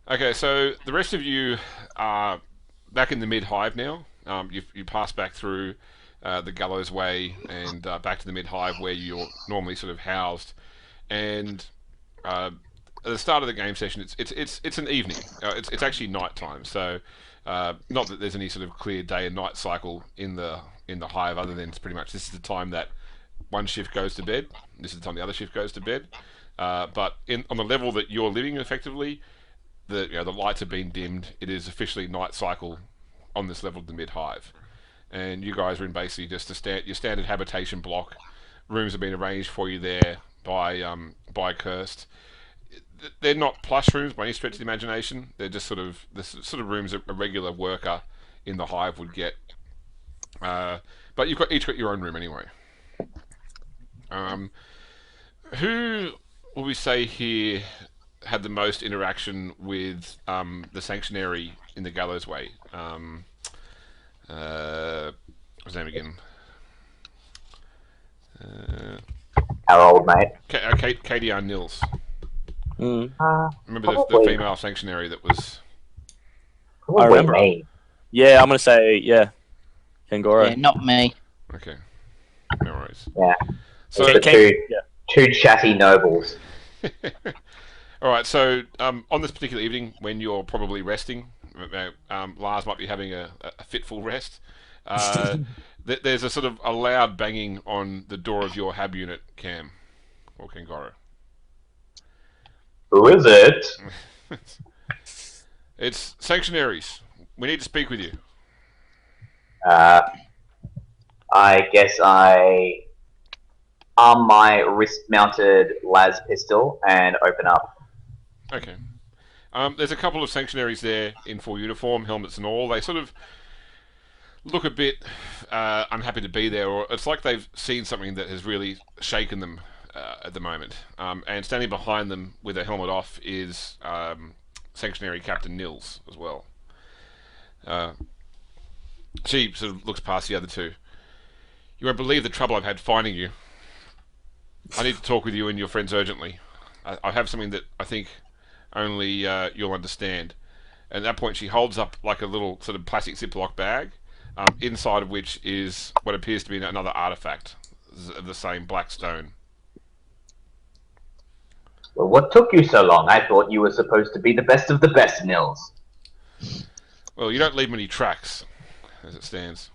Okay, so the rest of you are back in the mid hive now. You pass back through the gallows way and back to the mid hive where you're normally sort of housed. And at the start of the game session, it's an evening. It's actually night time. So not that there's any sort of clear day and night cycle in the hive, other than it's pretty much this is the time that one shift goes to bed. This is the time the other shift goes to bed. But on the level that you're living effectively, the lights have been dimmed. It is officially night cycle on this level of the mid hive, and you guys are in basically just your standard habitation block. Rooms have been arranged for you there by Kirst. They're not plush rooms by any stretch of the imagination. They're just sort of the sort of rooms a regular worker in the hive would get. But you've got each got your own room anyway. Um, who will we say here had the most interaction with the sanctuary in the Gallows Way? What's his name again? Uh, Our old mate. Katie Nils. Mm. Remember the female sanctuary that was. Probably I remember. me. Yeah, I'm gonna say Kangoro. Yeah, not me. Okay. No worries. Yeah. So the yeah. two chatty nobles. all right. So on this particular evening, when you're probably resting, Lars might be having a fitful rest. There's a sort of a loud banging on the door of your hab unit, Cam or Kangoro. Who is it? It's sanctuaries. We need to speak with you. I guess I arm my wrist-mounted las pistol and open up. Okay. There's a couple of sanctuaries there in full uniform, helmets and all. They sort of look a bit unhappy to be there, or it's like they've seen something that has really shaken them at the moment. And standing behind them with their helmet off is Sanctuary Captain Nils as well. She sort of looks past the other two. You won't believe the trouble I've had finding you. I need to talk with you and your friends urgently. I have something that I think only you'll understand. And at that point, she holds up like a little sort of plastic Ziploc bag, inside of which is what appears to be another artifact of the same black stone. Well, what took you so long? I thought you were supposed to be the best of the best, Nils. Well, you don't leave many tracks, as it stands.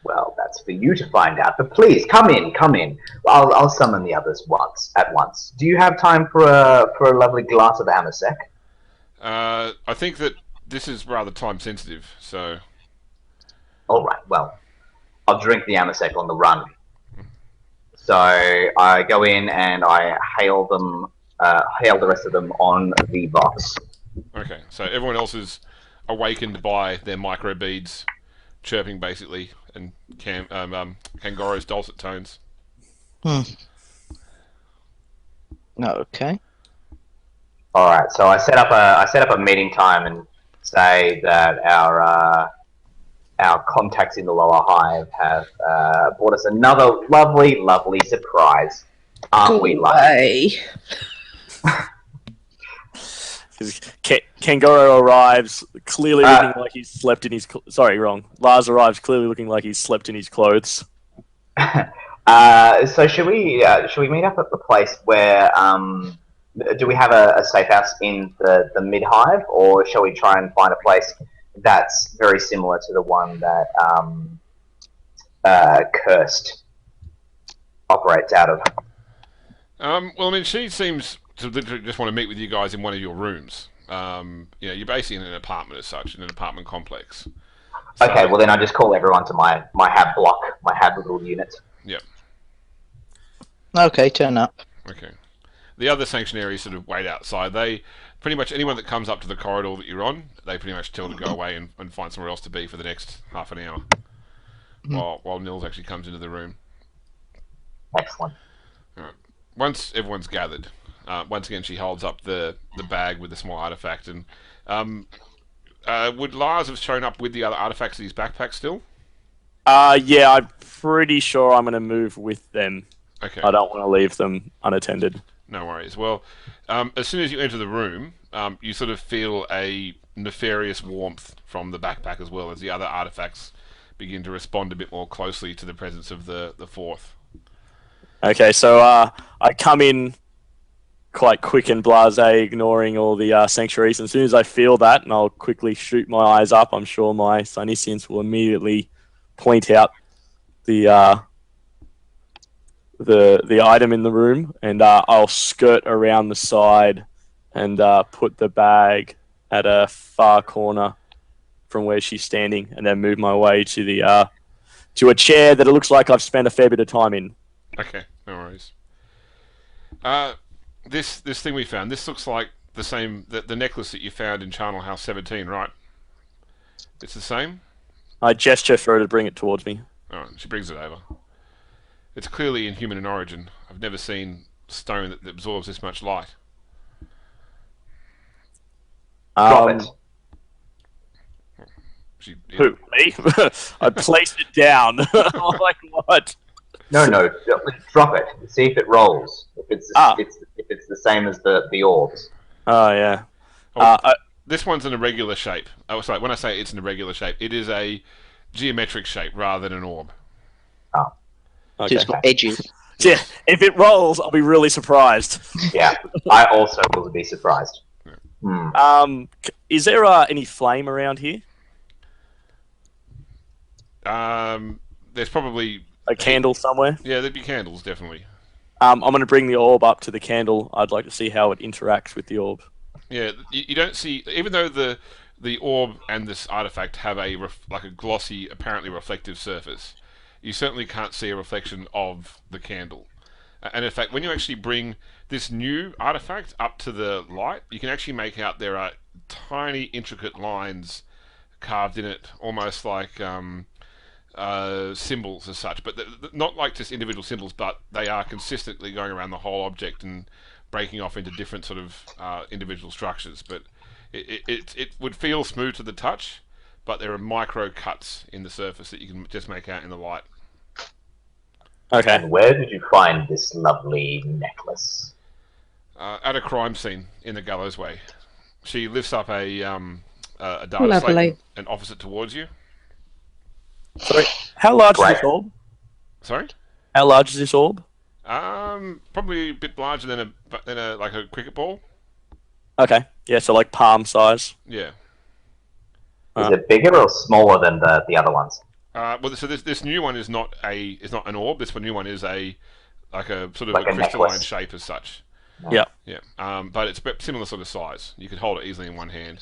Well, that's for you to find out. But please, come in, come in. I'll summon the others at once. Do you have time for a lovely glass of Amasec? I think that this is rather time sensitive, so. All right. Well, I'll drink the Amasec on the run. So I go in and I hail the rest of them on the box. Okay, so everyone else is awakened by their micro beads chirping, basically, and Kangoro's dulcet tones. Okay. All right. So I set up a meeting time and say that our contacts in the lower hive have brought us another lovely, lovely surprise. Aren't we, lucky? Kangoro arrives clearly looking like he's slept in his. Sorry, wrong. Lars arrives clearly looking like he's slept in his clothes. So should we meet up at the place where do we have a safe house in the mid hive, or shall we try and find a place that's very similar to the one that Kirst operates out of? Well, I mean, she seems to literally just want to meet with you guys in one of your rooms. You're basically in an apartment as such, in an apartment complex. So, okay, well then I just call everyone to my hab block, my hab little unit. Yep. Okay, turn up. Okay. The other sanctuaries sort of wait outside. They pretty much anyone that comes up to the corridor that you're on, they pretty much tell to go away and find somewhere else to be for the next half an hour, while Nils actually comes into the room. Excellent. All right. Once everyone's gathered, once again she holds up the bag with the small artifact, and would Lars have shown up with the other artifacts in his backpack still? Yeah, I'm pretty sure I'm going to move with them. Okay. I don't want to leave them unattended. No worries. Well, as soon as you enter the room, you sort of feel a nefarious warmth from the backpack as well as the other artifacts begin to respond a bit more closely to the presence of the fourth. Okay, so I come in quite quick and blasé, ignoring all the sanctuaries. And as soon as I feel that, and I'll quickly shoot my eyes up, I'm sure my Sinisians will immediately point out the item in the room, and I'll skirt around the side and put the bag at a far corner from where she's standing, and then move my way to the to a chair that it looks like I've spent a fair bit of time in. Okay, no worries. This thing we found, this looks like the same, the necklace that you found in Charnel House 17, right? It's the same? I gesture for her to bring it towards me. Alright, she brings it over. It's clearly inhuman in origin. I've never seen stone that absorbs this much light. Drop it. Who, me? I placed it down. Like what? No. Drop it. See if it rolls. If it's the same as the orbs. Oh yeah. This one's an irregular shape. Oh, sorry. When I say it's an irregular shape, it is a geometric shape rather than an orb. Oh. Okay. Just got edges. Yeah, if it rolls, I'll be really surprised. Yeah, I also will be surprised. Is there any flame around here? There's probably a candle somewhere. Yeah, there'd be candles definitely. I'm going to bring the orb up to the candle. I'd like to see how it interacts with the orb. Yeah, you don't see, even though the orb and this artifact have like a glossy, apparently reflective surface, you certainly can't see a reflection of the candle. And in fact, when you actually bring this new artifact up to the light, you can actually make out there are tiny, intricate lines carved in it, almost like symbols as such, but not like just individual symbols, but they are consistently going around the whole object and breaking off into different sort of individual structures. But it would feel smooth to the touch, but there are micro cuts in the surface that you can just make out in the light. Okay. And where did you find this lovely necklace? At a crime scene in the Gallows Way. She lifts up a data Lovely. slate and offers it towards you. Sorry, how large is this orb? Sorry? How large is this orb? Probably a bit larger than a like a cricket ball. Okay, yeah, so like palm size. Yeah. Is it bigger or smaller than the other ones? Well, so this new one is not an orb. This new one is a sort of Like a a crystalline necklace. shape as such. Yeah. Yeah. But it's a similar sort of size. You could hold it easily in one hand.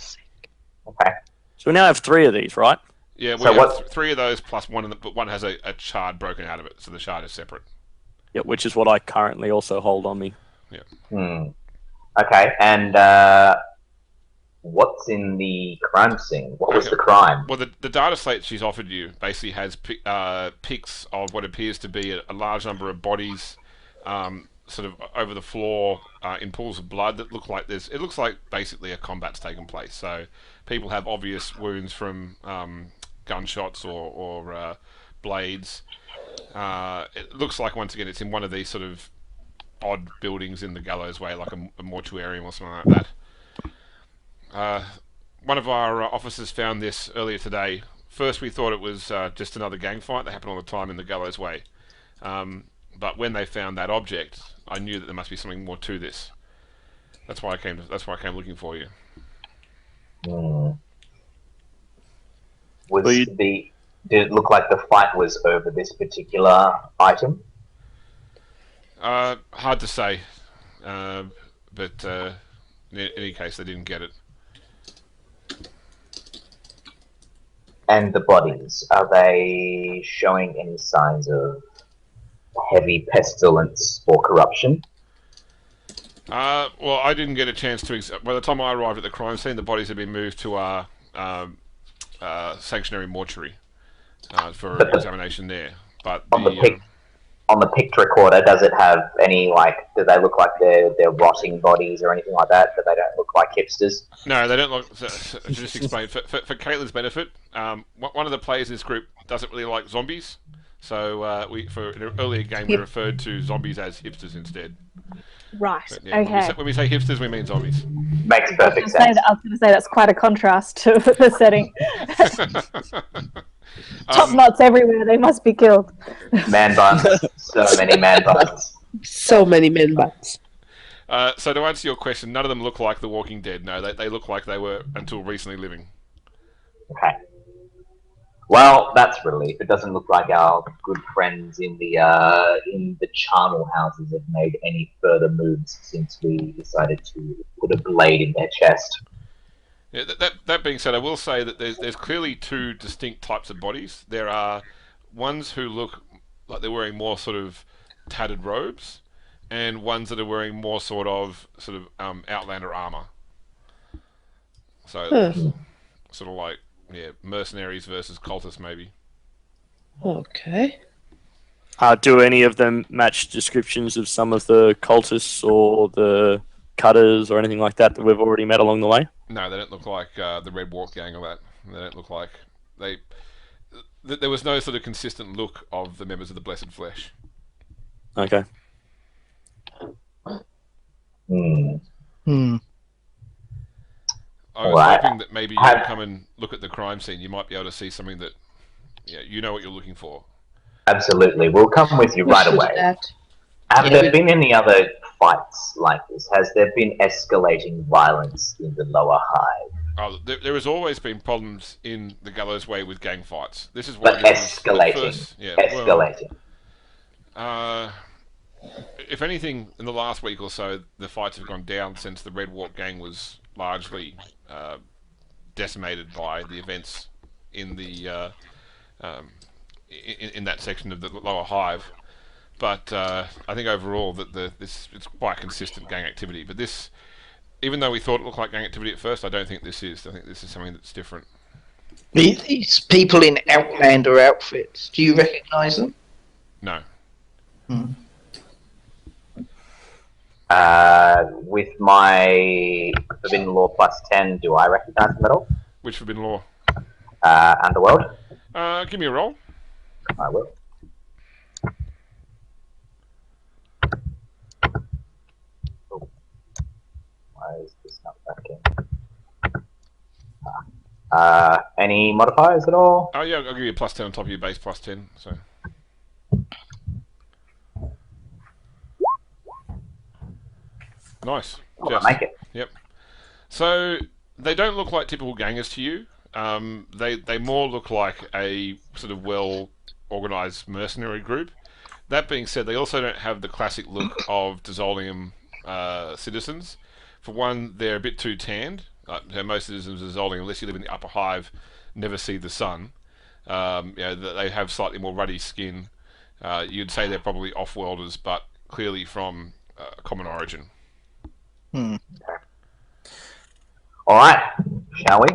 Okay. So we now have 3 of these, right? Yeah, we So have what- 3 of those plus one, but one has a shard broken out of it, so the shard is separate. Yeah, which is what I currently also hold on me. Okay, and what's in the crime scene? What was Okay. the crime? Well, the data slate she's offered you basically has pics of what appears to be a large number of bodies, sort of over the floor in pools of blood that look like it looks like basically a combat's taken place. So people have obvious wounds from gunshots or blades. It looks like, once again, it's in one of these sort of odd buildings in the Gallows Way, like a mortuarium or something like that. One of our officers found this earlier today. First, we thought it was just another gang fight that happened all the time in the Gallows Way. But when they found that object, I knew that there must be something more to this. That's why I came looking for you. Did it look like the fight was over this particular item? Hard to say, but in any case, they didn't get it. And the bodies, are they showing any signs of heavy pestilence or corruption? Well, I didn't get a chance to. By the time I arrived at the crime scene, the bodies had been moved to our sanctuary mortuary for examination there. But On the picture recorder, does it have any, do they look like they're rotting bodies or anything like that? That they don't look like hipsters? No, they don't look. So just explain for Caitlin's benefit. One of the players in this group doesn't really like zombies, so in an earlier game we referred to zombies as hipsters instead. Right. But yeah, Okay. when we say hipsters, we mean zombies. Makes I perfect was going sense. to say that's quite a contrast to the setting. Top Um, knots everywhere. They must be killed. Man buns. So many man buns. So many men butts. so to answer your question, none of them look like the Walking Dead. No, they look like they were until recently living. Okay. Well, that's relief. It doesn't look like our good friends in the charnel houses have made any further moves since we decided to put a blade in their chest. Yeah, that being said, I will say that there's clearly two distinct types of bodies. There are ones who look like they're wearing more sort of tattered robes, and ones that are wearing more sort of Outlander armor. So sort of like mercenaries versus cultists maybe. Okay. Do any of them match descriptions of some of the cultists or the cutters or anything like that we've already met along the way? No, they don't look like the Red Walk gang or that. They don't look like they. There was no sort of consistent look of the members of the Blessed Flesh. Okay. Hmm. I was hoping that maybe you would come and look at the crime scene. You might be able to see something that, you know what you're looking for. Absolutely. We'll come with you right away. Have there been any other fights like this? Has there been escalating violence in the lower hive? Oh, there has always been problems in the Gallows Way with gang fights. This is why But this escalating. was the first, Escalating. If anything, in the last week or so, the fights have gone down since the Red Walk gang was largely decimated by the events in the in that section of the lower hive. But I think overall that it's quite consistent gang activity. But this, even though we thought it looked like gang activity at first, I don't think this is. I think this is something that's different. These people in Outlander outfits, do you recognise them? No. With my Forbidden Law plus 10, do I recognize them at all? Which Forbidden Law? Underworld? Give me a roll. I will. Oh. Why is this not working? Any modifiers at all? Oh yeah, I'll give you a plus 10 on top of your base plus 10. So. Nice. I'll make it. Yep. So they don't look like typical gangers to you. They more look like a sort of well organised mercenary group. That being said, they also don't have the classic look of Dizolium citizens. For one, they're a bit too tanned. Most citizens of Dizolium, unless you live in the upper hive, never see the sun. They have slightly more ruddy skin. You'd say they're probably off-worlders, but clearly from common origin. Alright, shall we?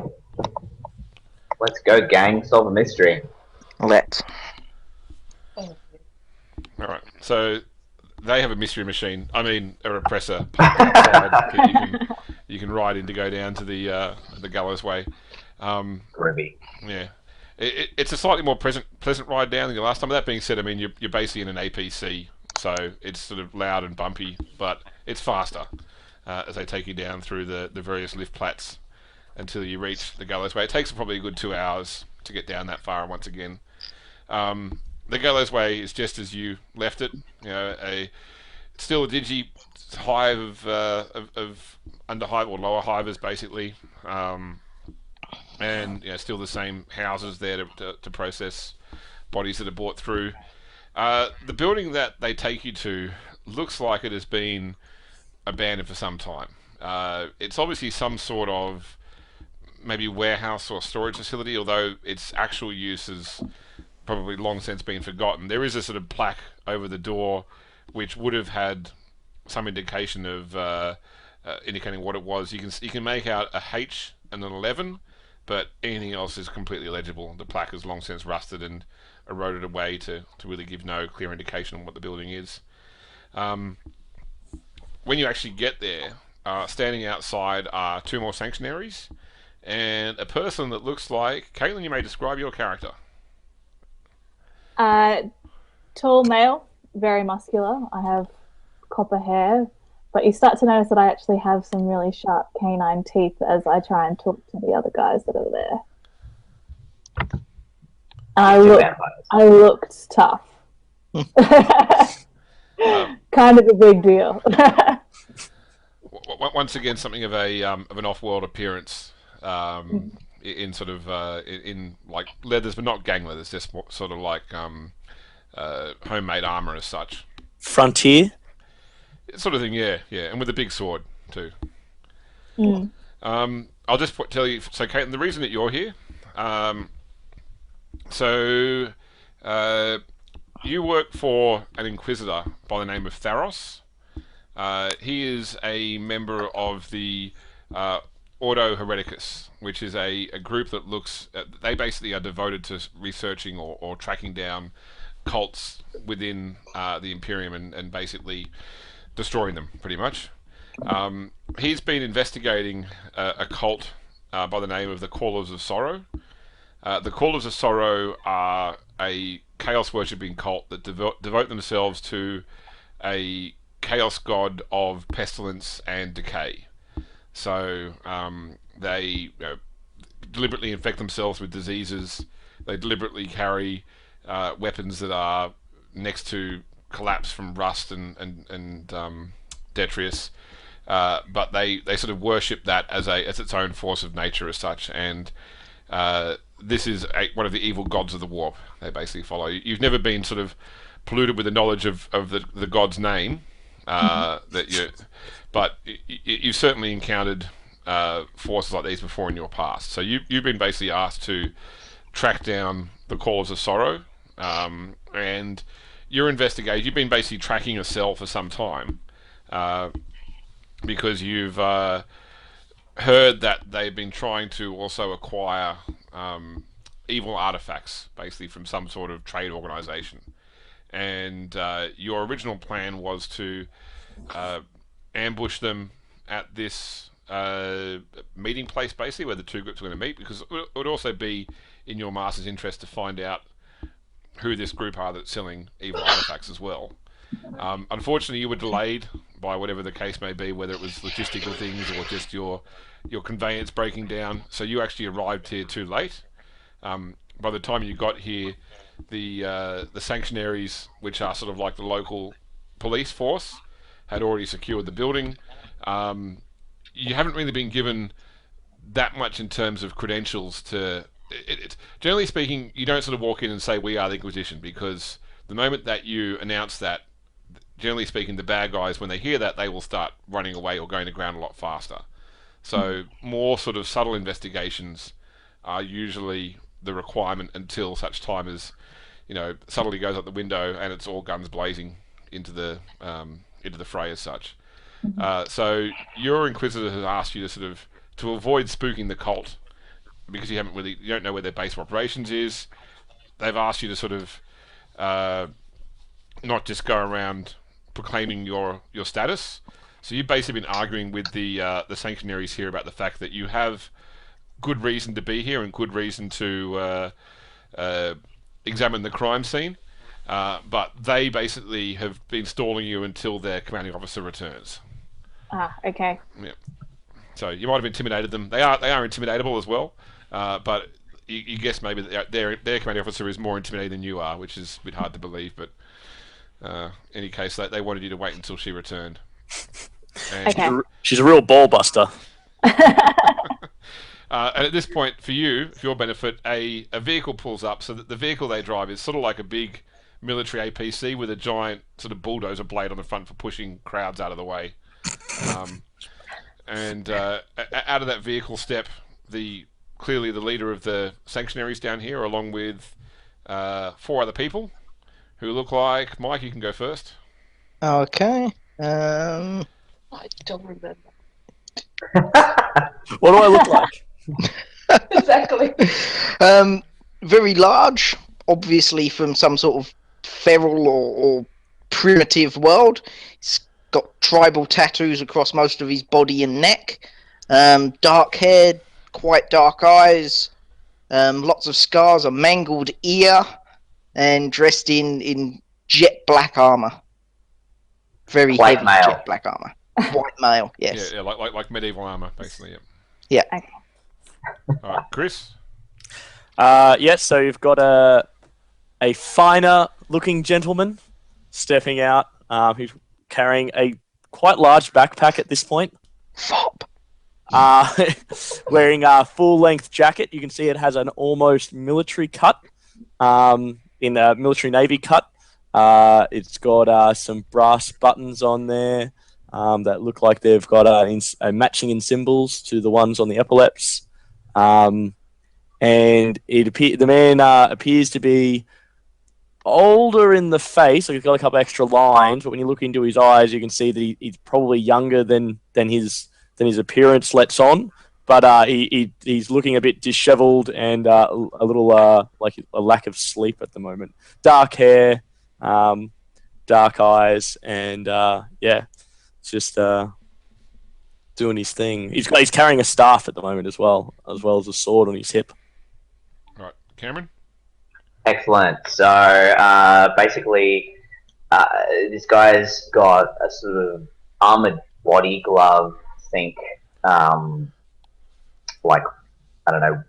Let's go, gang. Solve a mystery. Let's. Alright, so they have a mystery machine. I mean, a repressor parked outside that you can ride in to go down to the Gallows Way. Groovy. Yeah. It's a slightly more pleasant ride down than the last time. That being said, I mean, you're basically in an APC, so it's sort of loud and bumpy, but it's faster as they take you down through the various lift plats until you reach the Gallows Way. It takes probably a good 2 hours to get down that far once again. The Gallows Way is just as you left it. Still a digi hive of underhive or lower hivers, basically. And still the same houses there to process bodies that are brought through. The building that they take you to looks like it has been abandoned for some time. It's obviously some sort of maybe warehouse or storage facility, although its actual use has probably long since been forgotten. There is a sort of plaque over the door which would have had some indication of indicating what it was. You can make out a H and an 11, but anything else is completely illegible. The plaque has long since rusted and eroded away to really give no clear indication on what the building is. When you actually get there, standing outside are 2 more sanctuaries and a person that looks like... Caitlin, you may describe your character. Tall male, very muscular. I have copper hair, But you start to notice that I actually have some really sharp canine teeth as I try and talk to the other guys that are there. And I looked tough. Kind of a big deal. Once again, something of an off-world appearance, in sort of in like leathers, but not gang leathers, just sort of like homemade armor as such. Frontier. Sort of thing, yeah, and with a big sword too. Mm. I'll just tell you. So, Caitlin, the reason that you're here, you work for an Inquisitor by the name of Tharos. He is a member of the Ordo Hereticus, which is a group that looks at, they basically are devoted to researching or tracking down cults within the Imperium and basically destroying them, pretty much. He's been investigating a cult by the name of the Callers of Sorrow. The Callers of Sorrow are a chaos worshipping cult that devote themselves to a chaos god of pestilence and decay. So they deliberately infect themselves with diseases. They deliberately carry weapons that are next to collapse from rust and detritus. But they sort of worship that as its own force of nature as such, and this is one of the evil gods of the warp. They basically follow. You've never been sort of polluted with the knowledge of the god's name, but you've certainly encountered forces like these before in your past. So you've been basically asked to track down the Callers of Sorrow, and your investigation. You've been basically tracking a cell for some time, because you've heard that they've been trying to also acquire evil artifacts, basically from some sort of trade organization. And your original plan was to ambush them at this meeting place, basically, where the two groups are going to meet, because it would also be in your master's interest to find out who this group are that's selling evil artifacts as well. Unfortunately, you were delayed by whatever the case may be, whether it was logistical things or just your conveyance breaking down. So you actually arrived here too late. By the time you got here, the sanctuaries, which are sort of like the local police force, had already secured the building. You haven't really been given that much in terms of credentials to... generally speaking, you don't sort of walk in and say, "We are the Inquisition," because the moment that you announce that, generally speaking, the bad guys, when they hear that, they will start running away or going to ground a lot faster. So more sort of subtle investigations are usually the requirement until such time as, subtlety goes out the window and it's all guns blazing into the fray as such. So your Inquisitor has asked you to avoid spooking the cult, because you don't know where their base of operations is. They've asked you to sort of not just go around proclaiming your status. So you've basically been arguing with the sanctuaries here about the fact that you have good reason to be here and good reason to examine the crime scene, but they basically have been stalling you until their commanding officer returns. Ah, okay. Yeah. So you might have intimidated them. They are intimidatable as well, but you guess maybe their commanding officer is more intimidating than you are, which is a bit hard to believe. But in any case, they wanted you to wait until she returned. And Okay. She's a real ball buster. and at this point, for your benefit, a vehicle pulls up. So that the vehicle they drive is sort of like a big military APC with a giant sort of bulldozer blade on the front for pushing crowds out of the way. And out of that vehicle step clearly the leader of the sanctuaries down here, along with 4 other people who look like... Mike, you can go first. Okay. I don't remember. What do I look like? Exactly. Very large, obviously from some sort of feral or primitive world. He's got tribal tattoos across most of his body and neck. Dark hair, quite dark eyes. Lots of scars, a mangled ear, and dressed in jet black armor. Very White heavy male. jet black armor. White male, yes. Yeah, like medieval armor, basically. Yeah. Okay. All right, Chris. Yes, so you've got a finer looking gentleman stepping out. Who's carrying a quite large backpack at this point. Fop. Wearing a full length jacket. You can see it has an almost military cut, in a military navy cut. It's got some brass buttons on there that look like they've got matching in symbols to the ones on the epaulets. And the man appears to be older in the face. Like he's got a couple extra lines, but when you look into his eyes, you can see that he's probably younger than his appearance lets on. But he's looking a bit disheveled and a little like a lack of sleep at the moment. Dark hair, dark eyes, and just doing his thing. He's carrying a staff at the moment as well as a sword on his hip. All right, Cameron. Excellent. So basically, this guy's got a sort of armored body glove. Think like, I don't know,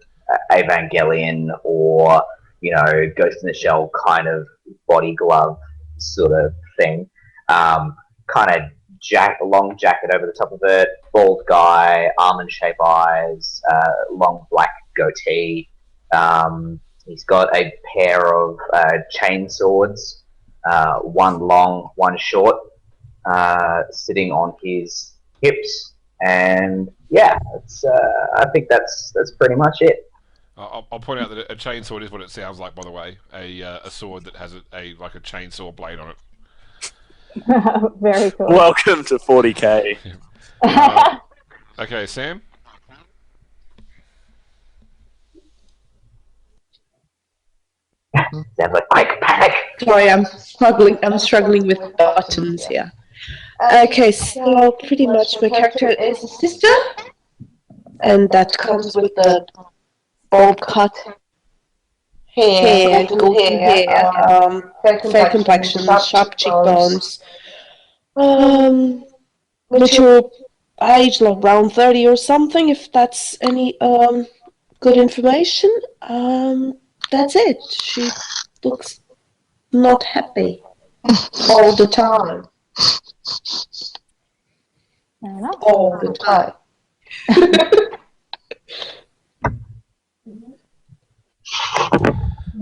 Evangelion or Ghost in the Shell kind of body glove sort of thing. Kind of long jacket over the top of it. Bald guy, almond-shaped eyes, long black goatee. He's got a pair of chain swords, one long, one short, sitting on his hips, and yeah, I think that's pretty much it. I'll point out that a chainsaw is what it sounds like. By the way, a sword that has a like a chainsaw blade on it. Very cool. Welcome to 40k. Okay, Sam. Sounds like panic. Sorry, I'm struggling with buttons here. Okay, so pretty much my character is a sister, and that comes with the bold cut hair, golden hair, fair complexion, sharp cheekbones, mature age, like around 30 or something, if that's any good information. That's it. She looks not happy all the time. Fair enough. All the time. Yeah.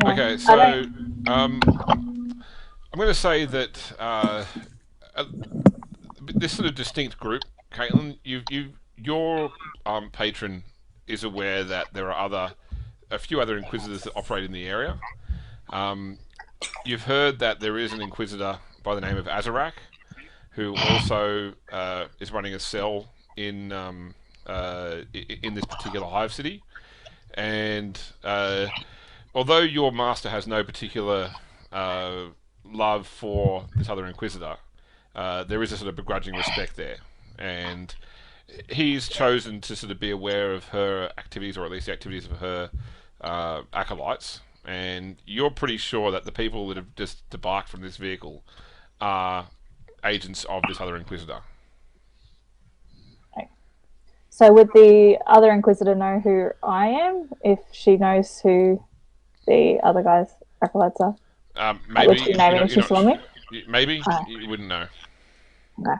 Okay, so I'm going to say that this sort of distinct group, Caitlin, your patron is aware that there are a few other Inquisitors that operate in the area. You've heard that there is an Inquisitor by the name of Azarak, who also is running a cell in this particular hive city, and although your master has no particular love for this other Inquisitor, there is a sort of begrudging respect there, and he's chosen to sort of be aware of her activities, or at least the activities of her acolytes, and you're pretty sure that the people that have just debarked from this vehicle are agents of this other Inquisitor. So would the other Inquisitor know who I am if she knows who the other guys' acolytes are? Maybe. Would she know if she saw me? Maybe. You wouldn't know. Okay.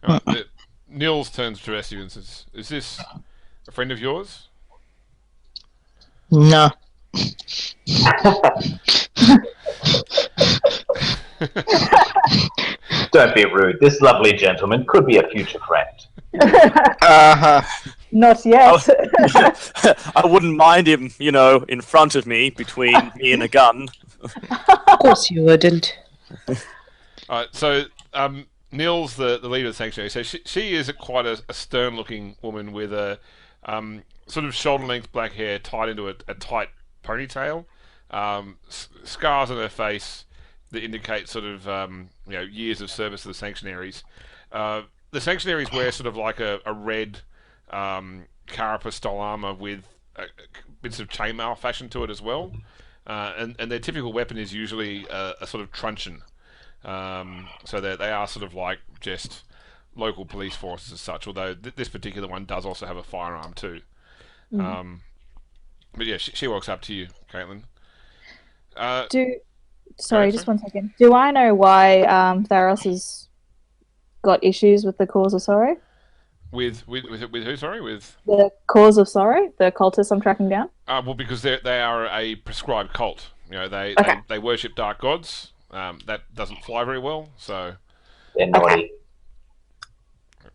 Alright, Nils turns to Rescue and says, "Is this a friend of yours?" No. Don't be rude. This lovely gentleman could be a future friend. Not yet. I wouldn't mind him, in front of me, between me and a gun. Of course you wouldn't. Alright, so Nils, the leader of the sanctuary, so she is quite a stern-looking woman with a sort of shoulder-length black hair tied into a tight ponytail, scars on her face that indicate sort of years of service to the Sanctuaries. The Sanctuaries wear sort of like a red carapace style armor with bits of chainmail fashioned to it as well, and their typical weapon is usually a sort of truncheon. So they are sort of like just local police forces as such. Although this particular one does also have a firearm too. But yeah, she walks up to you, Caitlin. Sorry, just 1 second. Do I know why Tharos has got issues with the cause of sorrow? With who? Sorry, with the cause of sorrow, the cultists I'm tracking down. Well, because they are a prescribed cult. They worship dark gods. That doesn't fly very well. So they're naughty.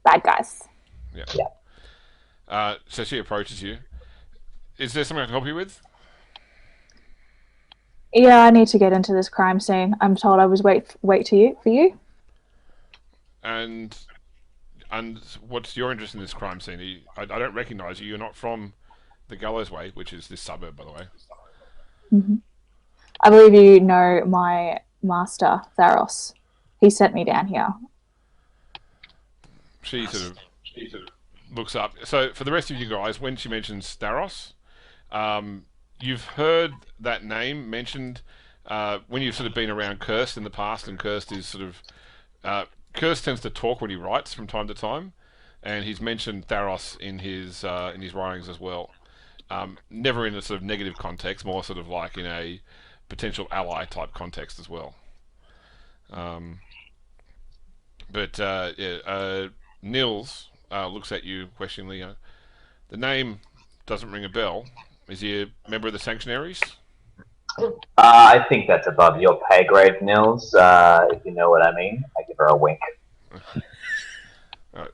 Bad guys. Yeah. So she approaches you. Is there something I can help you with? Yeah, I need to get into this crime scene. I'm told I was wait for you. And what's your interest in this crime scene? I don't recognise you. You're not from the Gallows Way, which is this suburb, by the way. Mm-hmm. I believe you know my master, Tharos. He sent me down here. She sort of looks up. So for the rest of you guys, when she mentions Tharos, you've heard that name mentioned when you've sort of been around Kirst in the past, and Kirst is sort of Kirst tends to talk when he writes from time to time, and he's mentioned Tharos in his writings as well. Never in a sort of negative context, more sort of like in a potential ally type context as well. Nils looks at you questioningly. The name doesn't ring a bell. Is he a member of the Sanctuaries? I think that's above your pay grade, Nils, if you know what I mean. I give her a wink.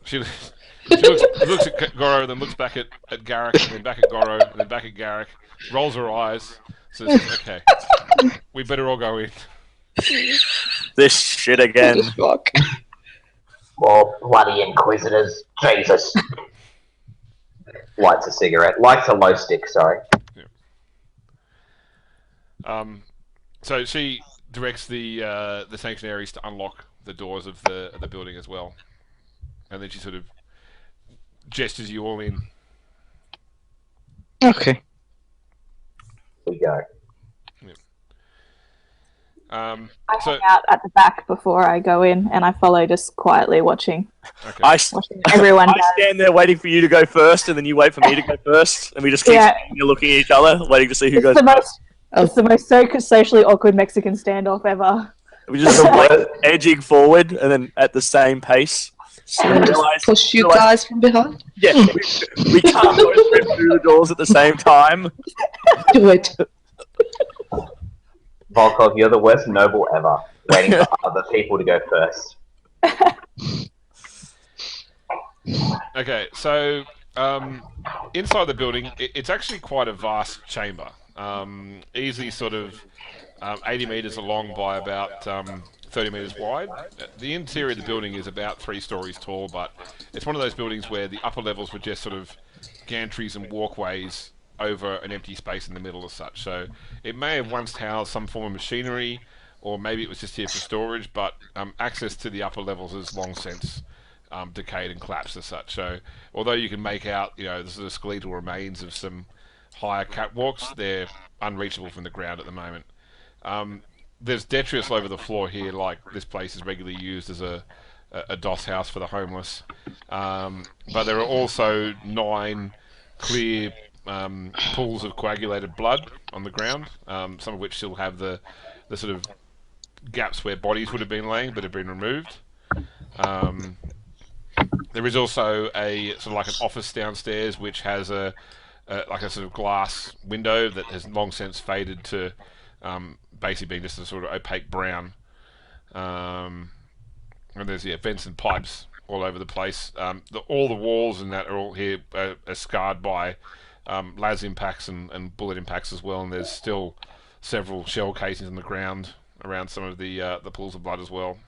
She looks at Goro, then looks back at Garrick, and then back at Goro, and then back at Garrick, rolls her eyes, says, okay, we better all go in. This shit again. More bloody Inquisitors. Jesus. Lights a cigarette. Lights a low stick, sorry. Yeah. So she directs the Sanctuaries to unlock the doors of the building as well. And then she sort of gestures you all in. Okay. We go. Yeah. I hang out at the back before I go in, and I follow, just quietly watching. Okay. Watching everyone. I stand there waiting for you to go first, and then you wait for me to go first, and we just keep standing and looking at each other, waiting to see who goes first. It's the most socially awkward Mexican standoff ever. We just edging forward, and then at the same pace. So just push you guys from behind? Yeah, we can't both rip through the doors at the same time. Do it. Volkov, you're the worst noble ever, waiting for other people to go first. Okay, so inside the building, it's actually quite a vast chamber. Easily sort of 80 metres long by about 30 metres wide. The interior of the building is about 3 stories tall, but it's one of those buildings where the upper levels were just sort of gantries and walkways over an empty space in the middle as such. So it may have once housed some form of machinery, or maybe it was just here for storage, but access to the upper levels has long since decayed and collapsed as such. So although you can make out, the sort of skeletal remains of some higher catwalks, they're unreachable from the ground at the moment. There's detritus over the floor here, like this place is regularly used as a DOS house for the homeless. But there are also 9 clear pools of coagulated blood on the ground, some of which still have the sort of gaps where bodies would have been laying but have been removed. There is also a sort of like an office downstairs which has like a sort of glass window that has long since faded to basically being just a sort of opaque brown. And there's vents and pipes all over the place. All the walls and that are all here are scarred by las impacts and bullet impacts as well, and there's still several shell casings on the ground around some of the pools of blood as well.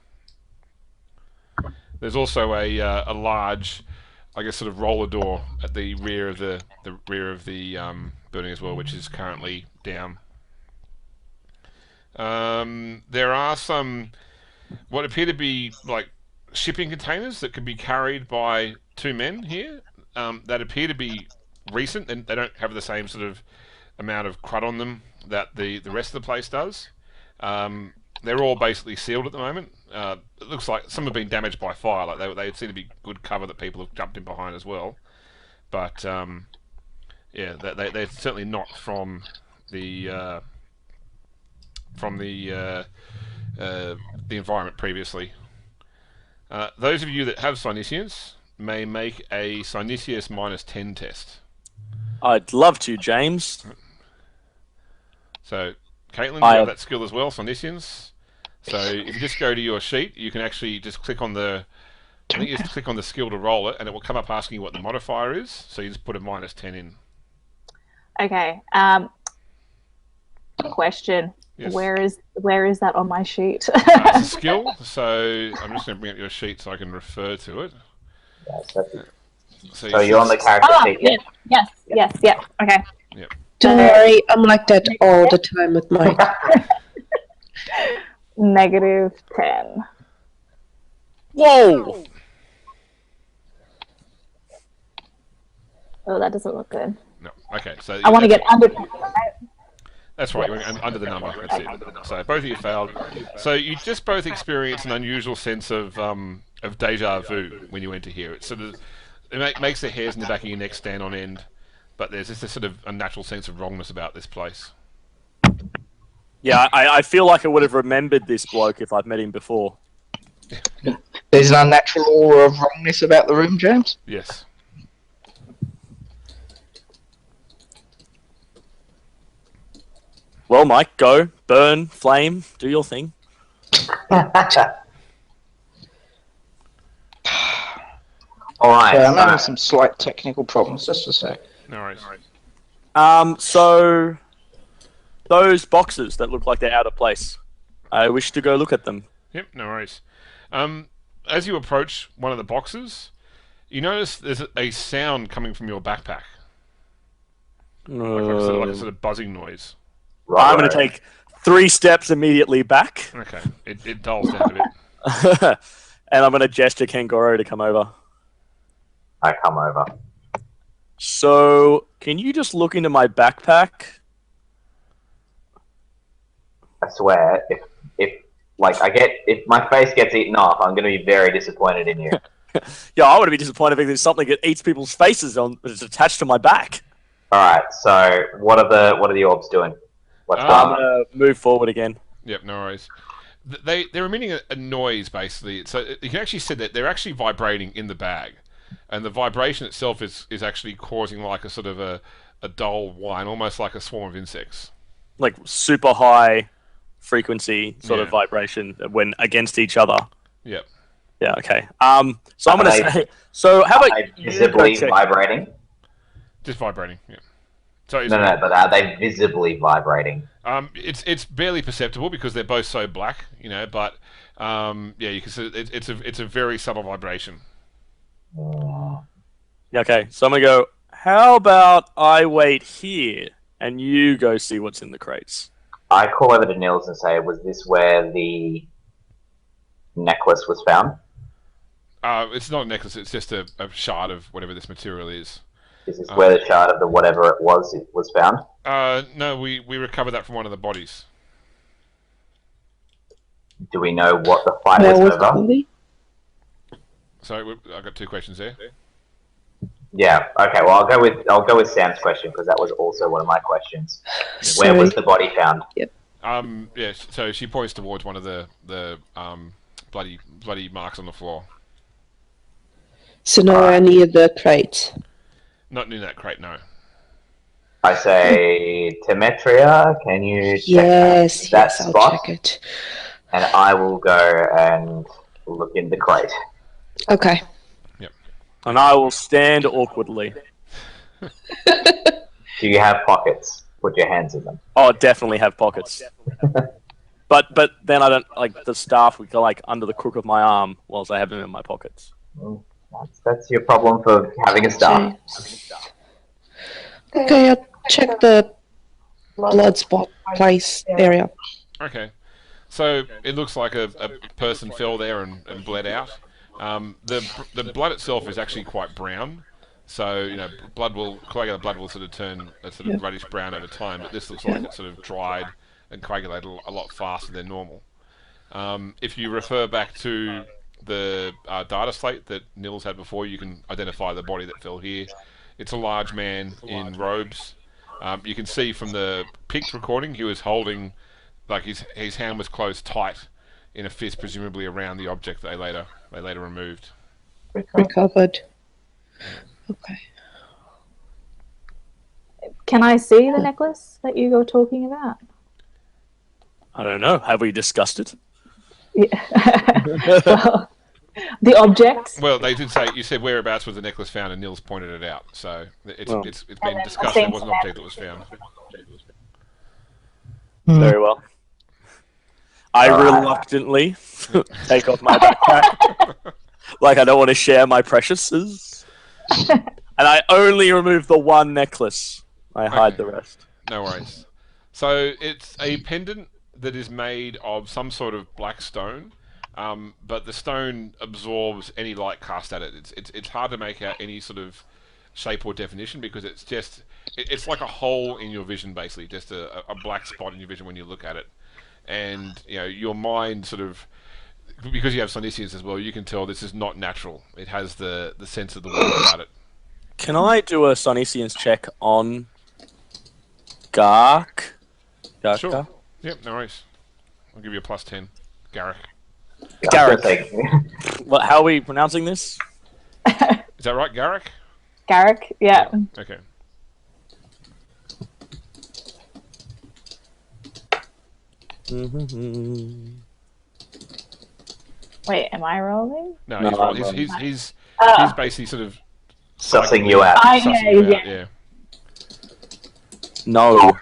There's also a large, I guess, sort of roller door at the rear of the building as well, which is currently down. There are some what appear to be like shipping containers that could be carried by 2 men here that appear to be recent, and they don't have the same sort of amount of crud on them that the rest of the place does. They're all basically sealed at the moment. it looks like some have been damaged by fire. Like they seem to be good cover that people have jumped in behind as well. But yeah, they're certainly not from the environment previously. Those of you that have Synesians may make a Synesius -10 test. I'd love to, James. So, Caitlin, you have that skill as well, Synesians. So, if you just go to your sheet, you can actually just click on the. I think you just click on the skill to roll it, and it will come up asking you what the modifier is. So you just put a -10 in. Okay. Question. Yes. Where is that on my sheet? It's a skill, so I'm just going to bring up your sheet so I can refer to it. So you're on the character sheet. Yes. Okay. Yep. Don't worry, I'm like that all the time with mine. -10. Whoa! Oh, that doesn't look good. No. Okay. So I want to get under. That's right. You're under the number. That's it. So both of you failed. So you just both experienced an unusual sense of deja vu when you enter here. It's sort of makes the hairs in the back of your neck stand on end, but there's just a sort of unnatural sense of wrongness about this place. Yeah, I feel like I would have remembered this bloke if I'd met him before. There's an unnatural aura of wrongness about the room, James. Yes. Well, Mike, go, burn, flame, do your thing. Alright. I'm having some slight technical problems, just a sec. No worries. So those boxes that look like they're out of place, I wish to go look at them. Yep, no worries. As you approach one of the boxes, you notice there's a sound coming from your backpack. Like a sort of buzzing noise. I'm going to take 3 steps immediately back. Okay, it dulls down a bit. And I'm going to gesture Kangoro to come over. I come over. So, can you just look into my backpack? I swear, if my face gets eaten off, I'm going to be very disappointed in you. Yeah, I would be disappointed if there's something that eats people's faces on that's attached to my back. All right. So what are the orbs doing? What's going I'm on? going to move forward again. Yep, no worries. They're emitting a noise, basically. So you can actually see that they're actually vibrating in the bag. And the vibration itself is actually causing like a sort of a dull whine, almost like a swarm of insects. Like super high frequency sort of vibration when against each other. Yep. Yeah, okay. So I'm going to say... So how about you visibly go check? vibrating? Just vibrating, yeah. So No, but are they visibly vibrating? It's barely perceptible because they're both so black, but you can see it's a very subtle vibration. Okay, so I'm going to go, how about I wait here and you go see what's in the crates? I call over to Nils and say, was this where the necklace was found? It's not a necklace, it's just a shard of whatever this material is. Is this where the shard of the whatever it was found? No, we recovered that from one of the bodies. Do we know what the fight was over? So I've got 2 questions there. Yeah. Okay. Well, I'll go with Sam's question because that was also one of my questions. Where was the body found? Yep. Yeah. So she points towards one of the bloody marks on the floor. So nowhere near the crate. Not near that crate, no. I say, Temetria, can you check that I'll spot? check it. And I will go and look in the crate. Okay. Yep. And I will stand awkwardly. Do you have pockets? Put your hands in them. Oh, definitely have pockets. But then I don't, like, the staff would go, like, under the crook of my arm whilst I have them in my pockets. That's your problem for having a staff. Okay, I'll check the blood spot place area. Okay. So it looks like a person fell there and bled out. The blood itself is actually quite brown. So, coagulated blood will sort of turn a sort of reddish brown over time, but this looks like it's sort of dried and coagulated a lot faster than normal. If you refer back to the data slate that Nils had before, you can identify the body that fell here. It's a large man in robes. You can see from the picked recording he was holding, like his hand was closed tight in a fist, presumably around the object they later removed. Recovered. Okay. Can I see the necklace that you were talking about? I don't know. Have we discussed it? Yeah. Well, the object. Well, they did say, you said whereabouts was the necklace found, and Nils pointed it out. So it's been discussed. There was an object that was found. Very well. I reluctantly take off my backpack, like I don't want to share my preciouses, and I only remove the one necklace. I hide the rest. No worries. So it's a pendant that is made of some sort of black stone, but the stone absorbs any light cast at it. It's hard to make out any sort of shape or definition because it's like a hole in your vision, basically, just a black spot in your vision when you look at it. And your mind sort of, because you have Sonicians as well, you can tell this is not natural. It has the sense of the world about it. Can I do a Sonicians check on Gark? Sure. Yep, no worries. I'll give you a +10. Garrick. Garrick. What? How are we pronouncing this? Is that right, Garrick? Garrick, yeah. Okay. Wait, am I rolling? No, he's basically sort of sussing you out. Yeah. No.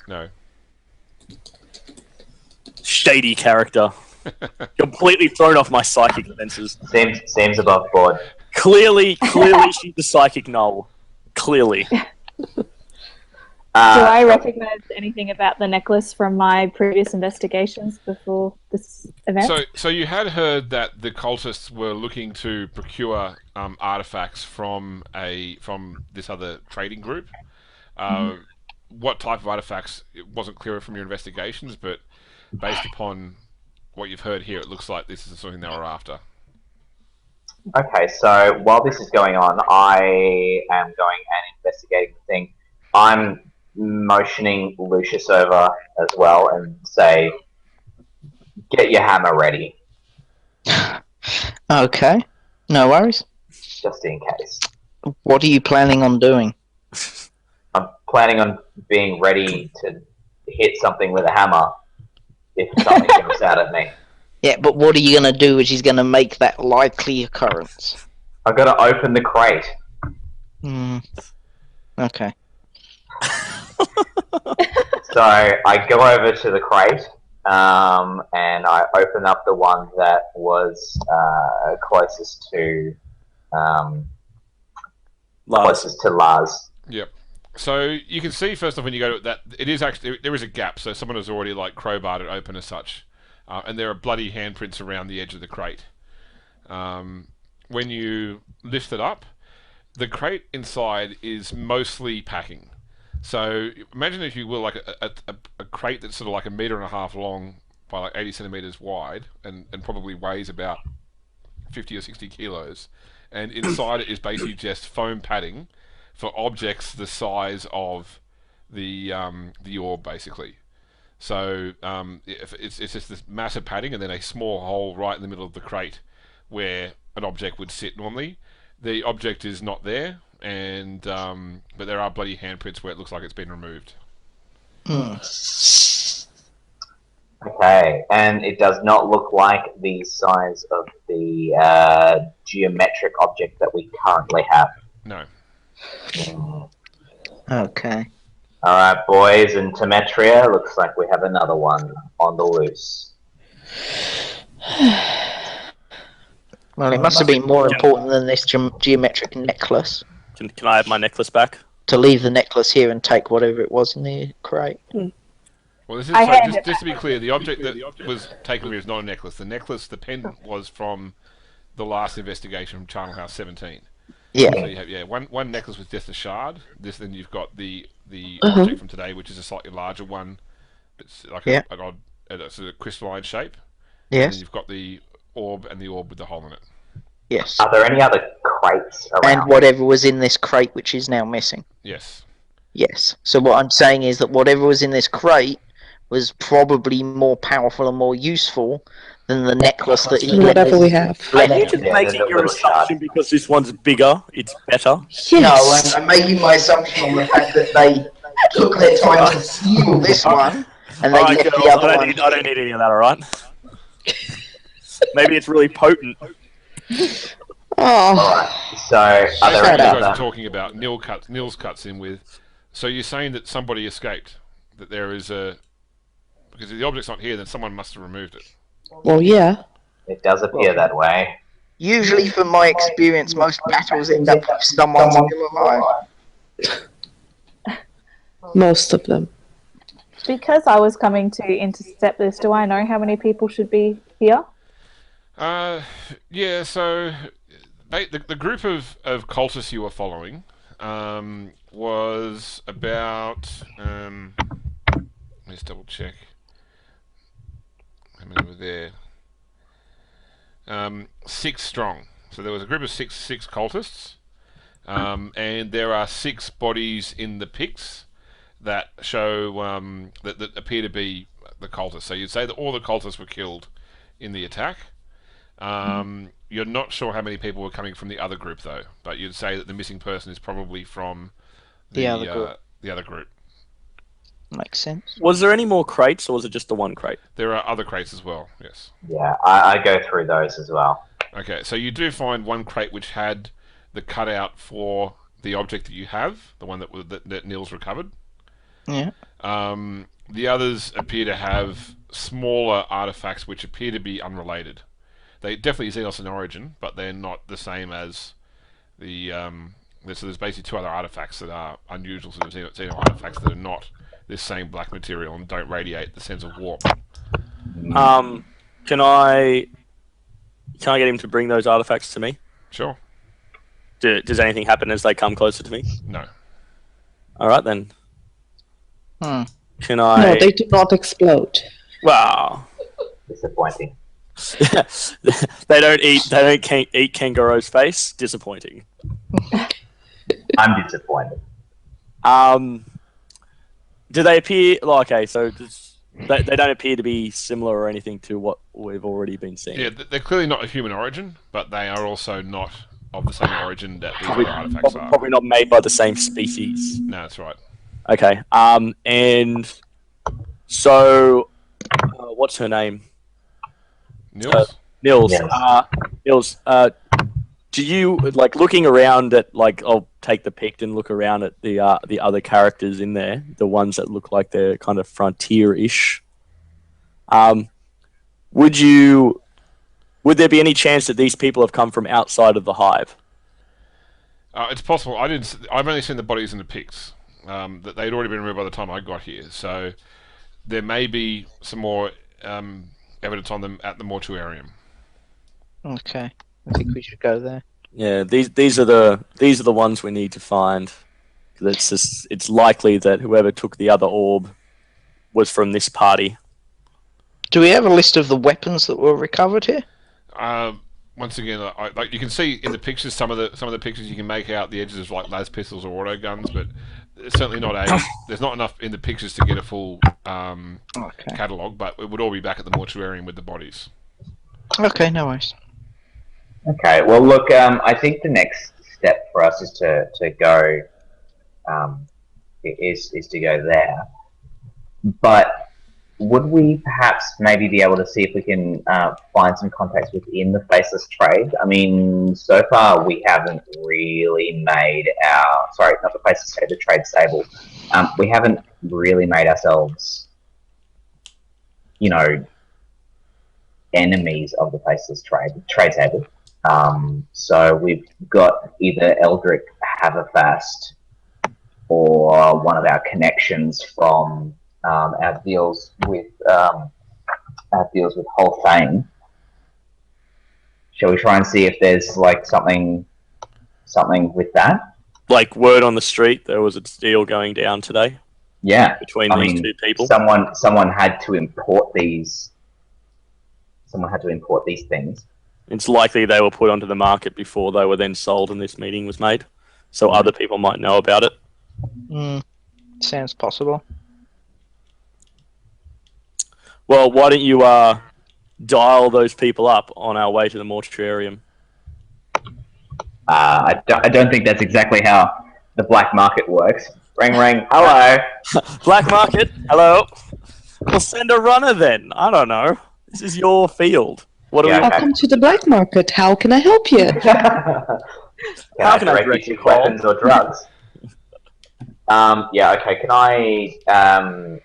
Shady character. Completely thrown off my psychic senses. Seems above board. Clearly she's the psychic null. Clearly. Do I recognize anything about the necklace from my previous investigations before this event? So you had heard that the cultists were looking to procure artifacts from this other trading group. What type of artifacts, it wasn't clear from your investigations, but based upon what you've heard here, it looks like this is something they were after. Okay, so while this is going on, I am going and investigating the thing. I'm motioning Lucius over as well and say, get your hammer ready. Okay, no worries. Just in case. What are you planning on doing? I'm planning on being ready to hit something with a hammer if something comes out at me. Yeah, but what are you going to do which is going to make that likely occurrence? I've got to open the crate. Okay. So I go over to the crate and I open up the one that was closest to Lars. Yep. So you can see first off when you go to that it is actually there is a gap. So someone has already like crowbarred it open as such, and there are bloody handprints around the edge of the crate. When you lift it up, the crate inside is mostly packing. So imagine, if you will, like a crate that's sort of like 1.5 meters long by like 80 centimeters wide, and probably weighs about 50 or 60 kilos, and inside it is basically just foam padding for objects the size of the orb, basically. So it's just this massive padding and then a small hole right in the middle of the crate where an object would sit normally. The object is not there, and but there are bloody handprints where it looks like it's been removed. Okay, and it does not look like the size of the geometric object that we currently have. No. Okay. Alright, boys, and Temetria, looks like we have another one on the loose. Well, it must have been more important than this geometric necklace. Can I have my necklace back? To leave the necklace here and take whatever it was in the crate. Well, this is just to be clear, the object that was taken here is not a necklace. The necklace, the pendant, was from the last investigation from Channel House 17. Yeah. So you have one necklace was just a shard. Then you've got the object from today, which is a slightly larger one. It's like an odd sort of crystalline shape. And Yes. then you've got the orb and the orb with the hole in it. Yes. Are there any other crates around? And whatever was in this crate, which is now missing. Yes. Yes. So what I'm saying is that whatever was in this crate was probably more powerful and more useful than the necklace that he Whatever we have. Are you left. just Yeah, making the your little assumption shard. because this one's bigger, it's better? Yes. No, I'm making my assumption on the fact that they took their time to steal this one, and they Alright, left girls, the other I one. don't need any of that, alright? Maybe it's really potent. Oh, Alright, so are Basically, there what any you guys are other... talking about, Nils cuts in with. So you're saying that somebody escaped, that there is a, because if the object's not here, then someone must have removed it. well, yeah. It does appear that way. Usually, from my experience, most battles end up with someone still alive. Most of them. Because I was coming to intercept this, do I know how many people should be here? Yeah. So the group of cultists you were following was about. Let's double check. How many were there? 6 strong. So there was a group of six cultists, and there are 6 bodies in the pits that show that appear to be the cultists. So you'd say that all the cultists were killed in the attack. You're not sure how many people were coming from the other group though, but you'd say that the missing person is probably from the other group. Makes sense. Was there any more crates, or was it just the one crate? There are other crates as well. Yes. Yeah, I go through those as well. Okay, so you do find one crate which had the cutout for the object that you have, the one that Nils recovered. Yeah. The others appear to have smaller artifacts which appear to be unrelated. They definitely Xenos in origin, but they're not the same as the. So there's basically 2 other artifacts that are unusual sort of Xeno artifacts that are not this same black material and don't radiate the sense of warp. Can I get him to bring those artifacts to me? Sure. Does anything happen as they come closer to me? No. Alright then. Hmm. Can I... No, they do not explode. Wow. Disappointing. They don't eat kangaroo's face. Disappointing. I'm disappointed. Do they appear okay? So they don't appear to be similar or anything to what we've already been seeing. Yeah, they're clearly not of human origin, but they are also not of the same origin that these other artifacts are. Probably not made by the same species. No, that's right. Okay. And so, what's her name? Nils? Nils. Yes. Nils. Do you like looking around at I'll take the pic and look around at the other characters in there, the ones that look like they're kind of frontier-ish. Would there be any chance that these people have come from outside of the hive? It's possible. I've only seen the bodies in the pics. That they'd already been removed by the time I got here. So there may be some more evidence on them at the mortuarium. Okay. I think we should go there. Yeah, these are the ones we need to find. It's likely that whoever took the other orb was from this party. Do we have a list of the weapons that were recovered here? Once again, like you can see in the pictures, some of the pictures you can make out the edges of like las pistols or auto guns, but it's certainly not there's not enough in the pictures to get a full catalogue. But it would all be back at the mortuarium with the bodies. Okay, no worries. Okay, well, look, I think the next step for us is to go, is to go there. But would we perhaps maybe be able to see if we can find some contacts within the Faceless Trade? I mean, so far we haven't really made not the Faceless Trade, the Trade Stable. We haven't really made ourselves, enemies of the Faceless Trade Stable. So we've got either Eldrick Haverfast or one of our connections from our deals with Holfane. Shall we try and see if there's like something with that? Like word on the street, there was a deal going down today. Yeah, between these 2 people. Someone had to import these someone had to import these things. It's likely they were put onto the market before they were then sold and this meeting was made. So other people might know about it. Sounds possible. Well, why don't you dial those people up on our way to the mortuarium? I don't think that's exactly how the black market works. Ring, ring. Hello. Black market, hello. We'll send a runner then. I don't know. This is your field. What do we? Welcome to the black market. How can I help you? How can I direct you to weapons or drugs? Yeah, okay. Can I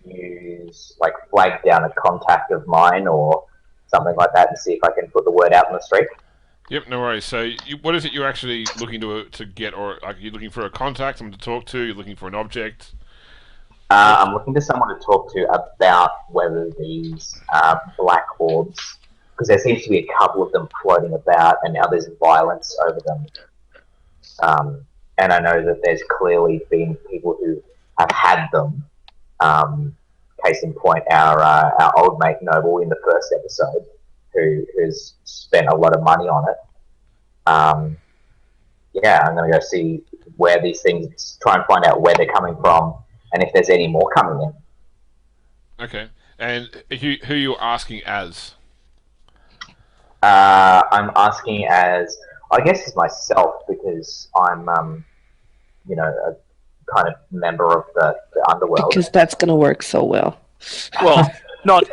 use, like, flag down a contact of mine or something like that and see if I can put the word out in the street? Yep, no worries. So, what is it you're actually looking to get, or are you looking for a contact, someone to talk to? You're looking for an object? I'm looking for someone to talk to about whether these black orbs, because there seems to be a couple of them floating about, and now there's violence over them. And I know that there's clearly been people who have had them. Case in point, our old mate Noble in the first episode, who's spent a lot of money on it. Yeah, I'm going to go see where these things, try and find out where they're coming from, and if there's any more coming in. Okay. And who you're asking as? I'm asking as, I guess, as myself, because I'm, a kind of member of the underworld. Because that's going to work so well. Well, not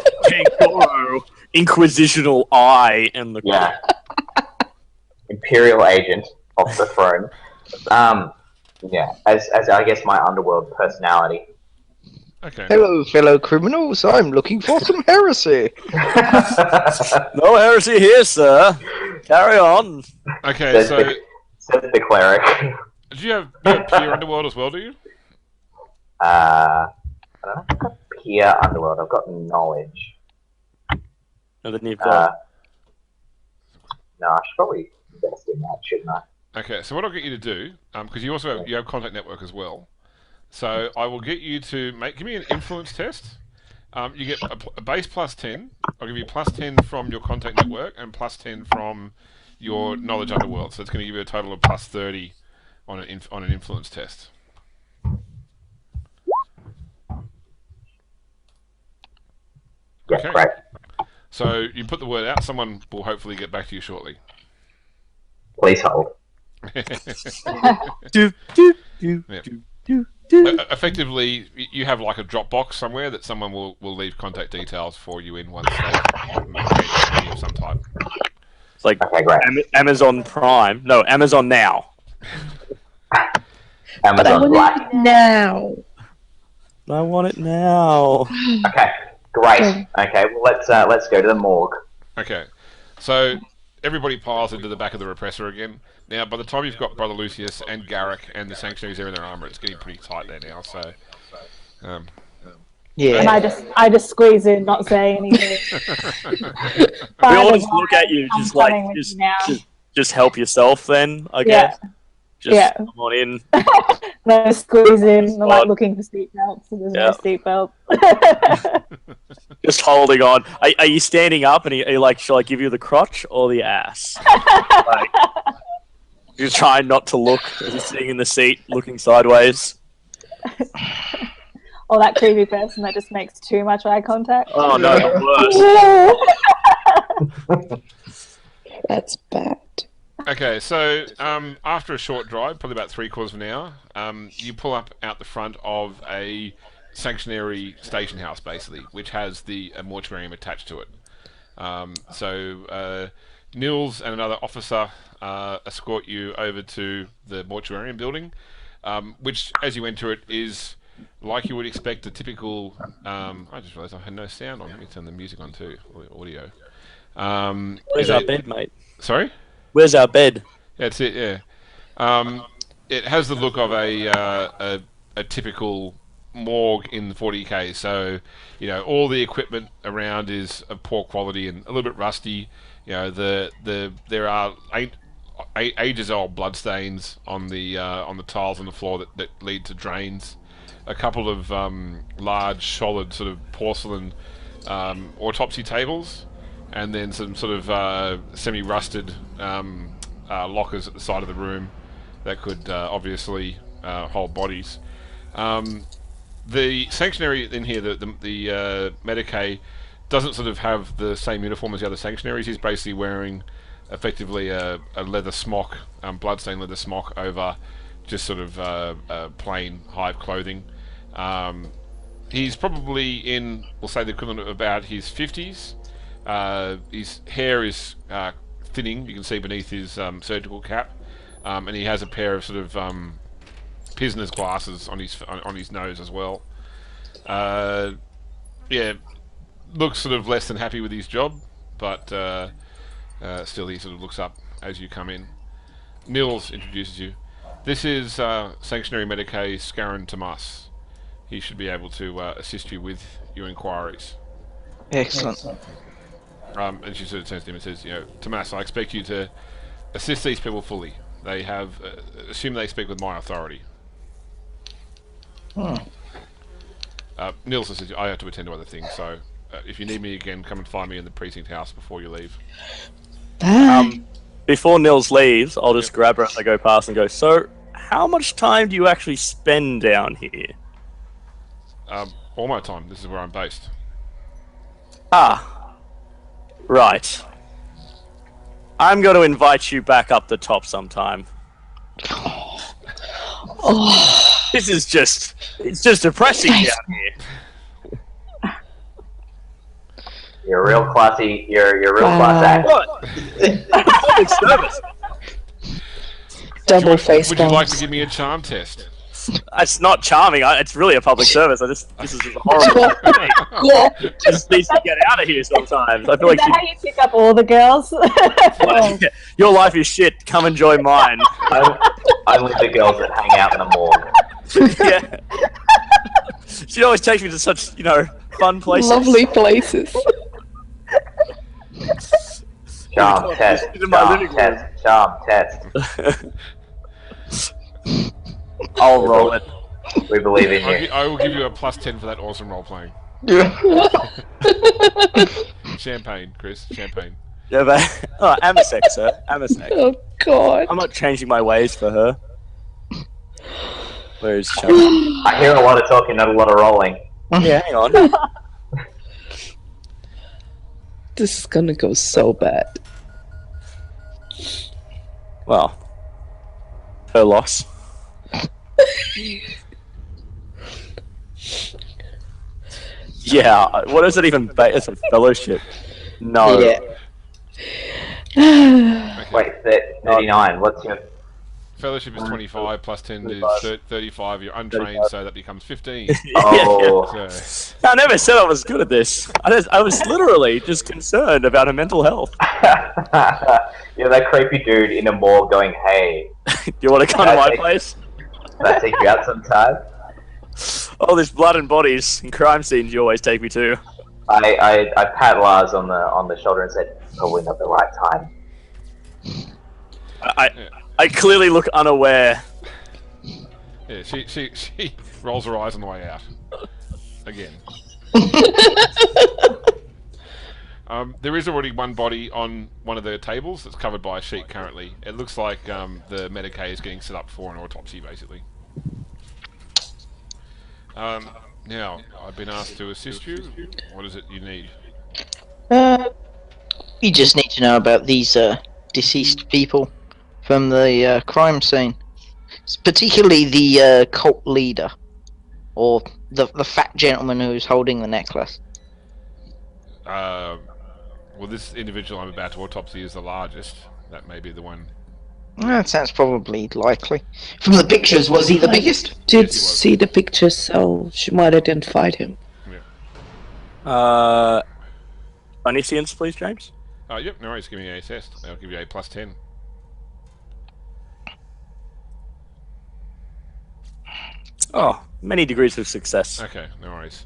Goro, Inquisitional Eye, and the Imperial agent of the throne. Yeah, as I guess my underworld personality. Okay. Hello, fellow criminals. I'm looking for some heresy. No heresy here, sir. Carry on. Okay, so says the cleric. do you have pure underworld as well? Do you? I don't know if I've got pure underworld. I've got knowledge. And then you've got... No, I should probably invest in that, shouldn't I? Okay, so what I'll get you to do, because you also have contact network as well. So I will get you to give me an influence test. You get a base plus 10. I'll give you plus 10 from your contact network and plus 10 from your knowledge underworld. So it's going to give you a total of plus 30 on an influence test. Yeah, Okay. great. So you put the word out. Someone will hopefully get back to you shortly. Please hold. Effectively, you have like a Dropbox somewhere that someone will leave contact details for you in once they've made a meeting of some type. It's like Okay, great. Amazon Prime. No, Amazon Now. But I Amazon want Black. it now. I want it now. Okay, great. Okay, well let's go to the morgue. Okay, so everybody piles into the back of the repressor again. Now, by the time you've got Brother Lucius and Garrick and the Sanctuaries there in their armor, it's getting pretty tight there now. So, Yeah. And I just squeeze in, not saying anything. We all just look at you, just like, just help yourself then, I guess. Just come on in. No, squeeze in, I'm like looking for seatbelts, so there's no seatbelt. Just holding on. Are you standing up and are you like, shall I give you the crotch or the ass? Like, you're trying not to look as you're sitting in the seat, looking sideways. Or that creepy person that just makes too much eye contact. Oh no, the worst. That's bad. okay, so after a short drive, probably about 3/4 of an hour, you pull up out the front of a sanctuary station house, basically, which has the mortuarium attached to it. So Nils and another officer escort you over to the mortuarium building, which, as you enter it, is like you would expect a typical... I just realised I had no sound on. Let me turn the music on too, or the audio. Where's our bed, mate? Sorry? Where's our bed? That's it, yeah. It has the look of a typical morgue in the 40k, so all the equipment around is of poor quality and a little bit rusty. There are ages old bloodstains on the tiles on the floor that lead to drains. A couple of large solid sort of porcelain autopsy tables and then some sort of semi-rusted lockers at the side of the room that could obviously hold bodies. The sanctuary in here, the Medicae, doesn't sort of have the same uniform as the other sanctuaries. He's basically wearing effectively a leather smock, bloodstained leather smock over just sort of plain hive clothing. He's probably in, we'll say, the equivalent of about his 50s. His hair is thinning, you can see beneath his surgical cap, and he has a pair of sort of Pisner's glasses on his nose as well. Yeah, looks sort of less than happy with his job, but still he sort of looks up as you come in. Nils introduces you. This is Sanctuary Medicae Scaran Tomas. He should be able to assist you with your inquiries. Excellent. And she sort of turns to him and says, Tomas, I expect you to assist these people fully. They have, assume they speak with my authority. Nils says, I have to attend to other things, so if you need me again, come and find me in the precinct house before you leave. Before Nils leaves, I'll just grab her as I go past and go, so, how much time do you actually spend down here? All my time. This is where I'm based. Ah. Right. I'm going to invite you back up the top sometime. This is just... It's just depressing down here. You're a real classy. You're a real class act. What? Public service. Double face Would you like to bumps. give me a charm test? It's not charming. It's really a public service. This is just horrible. Yeah. Just needs to get out of here sometimes. I feel Is like that how you pick up all the girls? your life is shit. Come enjoy mine. Only the girls that hang out in the morgue. Yeah. She always takes me to such, fun places. Lovely places. Charm test. Into my living room. Charm test. I'll roll it. We believe in you. I will give you a +10 for that awesome role playing. Champagne, Chris. Champagne. Yeah, but Amasec, sir. Amasec. Oh God. I'm not changing my ways for her. Where is Chum? I hear a lot of talking, not a lot of rolling. Yeah, hang on. This is gonna go so bad. Well, her loss. Yeah, what is it even? It's a fellowship. No. Yeah. Wait, 39. What's your... Fellowship is 25, +10 is 35. You're untrained, so that becomes 15. Oh. So, I never said I was good at this. I was literally just concerned about her mental health. You're that creepy dude in a morgue going, hey, Do you want to come to my place? can I take you out sometime? All this blood and bodies and crime scenes you always take me to. I pat Lars on the shoulder and said, probably not the right time. I clearly look unaware. yeah, she rolls her eyes on the way out. Again. There is already one body on one of the tables that's covered by a sheet currently. It looks like the Medicae is getting set up for an autopsy, basically. Now, I've been asked to assist you. What is it you need? We just need to know about these deceased people from the crime scene, particularly the cult leader, or the fat gentleman who's holding the necklace. Well, this individual I'm about to autopsy is the largest. That may be the one. That sounds probably likely. From the pictures, was he the biggest? Did Yes, he was. see the pictures, so she might identify him. Omniscience, please, James. Yep, no worries. Give me a test. I'll give you a +10. Oh, many degrees of success. Okay, no worries.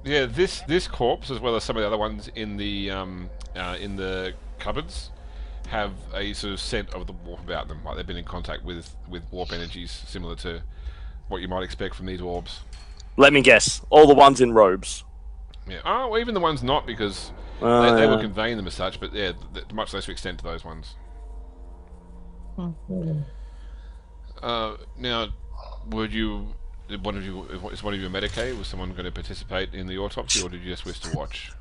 Yeah, this corpse, as well as some of the other ones in the cupboards, have a sort of scent of the warp about them. Like they've been in contact with warp energies similar to what you might expect from these orbs. Let me guess. All the ones in robes. Yeah. Oh, well, even the ones not, because They were conveying them as such, but yeah, much less extent to those ones. Now, would you? Is one of you a Medicaid? Was someone going to participate in the autopsy, or did you just wish to watch?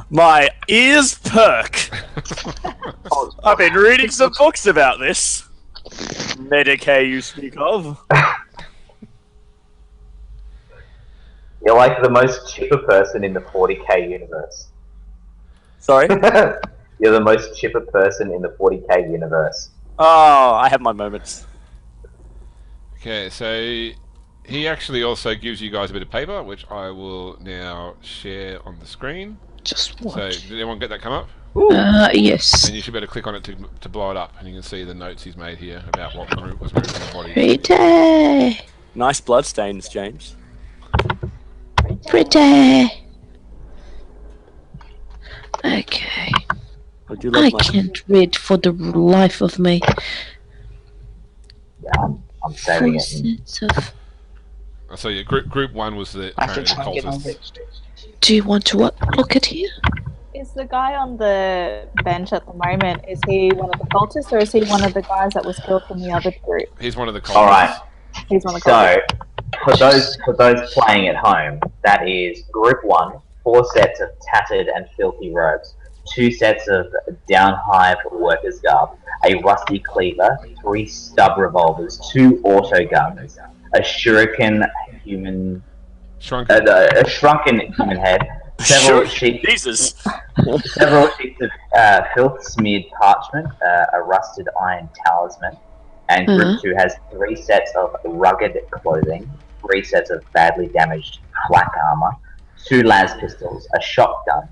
My ears perk. I've been reading some books about this. Medicaid you speak of. You're like the most chipper person in the 40k universe. Sorry? You're the most chipper person in the 40k universe. Oh, I have my moments. Okay, so he actually also gives you guys a bit of paper, which I will now share on the screen. Just So, what? did anyone get that come up? Yes. And you should be able to click on it to blow it up, and you can see the notes he's made here about what was moved in the body. Pretty. Nice bloodstains, James. Pretty. Okay. Would you love I my... can't read for the life of me. Yeah, I'm saving it. Sets of... So yeah, group 1 was the I can apparently try and get on cultists. it. Do you want to what? Look at here? Is the guy on the bench at the moment, is he one of the cultists or is he one of the guys that was killed from the other group? He's one of the cultists. All right. He's one of the cultists. So, for those playing at home, that is Group 1, 4 sets of tattered and filthy robes, 2 sets of down hive workers' garb, a rusty cleaver, 3 stub revolvers, 2 auto guns, a shuriken human, Shrunken. a shrunken human head, several sheets Jesus. of filth-smeared parchment, a rusted iron talisman, and Group 2 has 3 sets of rugged clothing, 3 sets of badly damaged flak armor, 2 las pistols, a shotgun,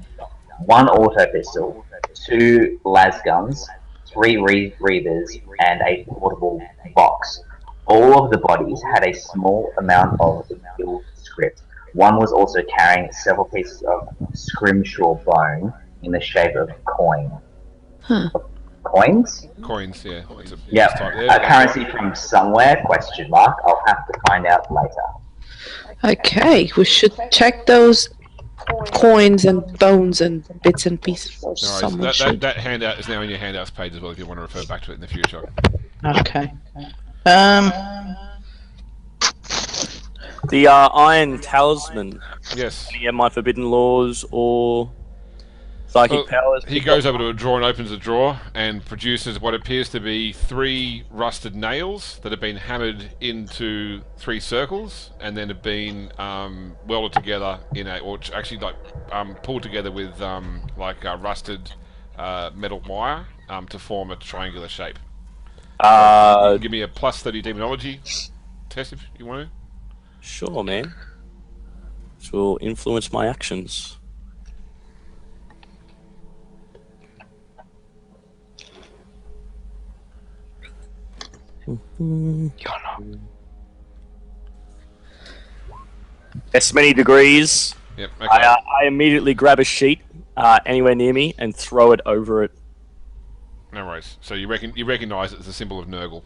1 auto pistol, 2 las guns, 3 reavers, and a portable box. All of the bodies had a small amount of guild script. One was also carrying several pieces of scrimshaw bone in the shape of coin. Coins? Coins, yeah. Yep. A currency from somewhere, question mark. I'll have to find out later. Okay, we should check those coins and bones and bits and pieces. Or No someone worries. should. That handout is now in your handouts page as well if you want to refer back to it in the future. Okay. The iron talisman. Yes. Any of my forbidden laws or psychic powers? He goes over to a drawer and opens a drawer and produces what appears to be 3 rusted nails that have been hammered into 3 circles and then have been welded together in a, or actually like pulled together with rusted metal wire to form a triangular shape. You can give me a plus 30 demonology test if you want to. Sure, man. Which will influence my actions. That's many degrees. Yep. Okay. I immediately grab a sheet anywhere near me and throw it over it. No worries. So you recognise it as a symbol of Nurgle.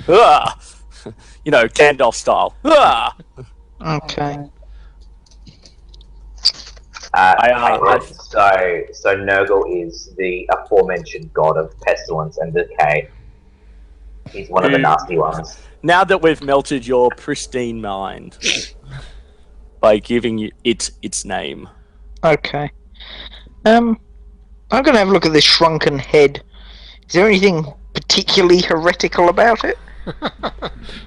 Ah! You know, Gandalf style. Ah! Okay. So Nurgle is the aforementioned god of pestilence and decay. He's one of the nasty ones. Now that we've melted your pristine mind by giving you its name. Okay. I'm going to have a look at this shrunken head. Is there anything particularly heretical about it?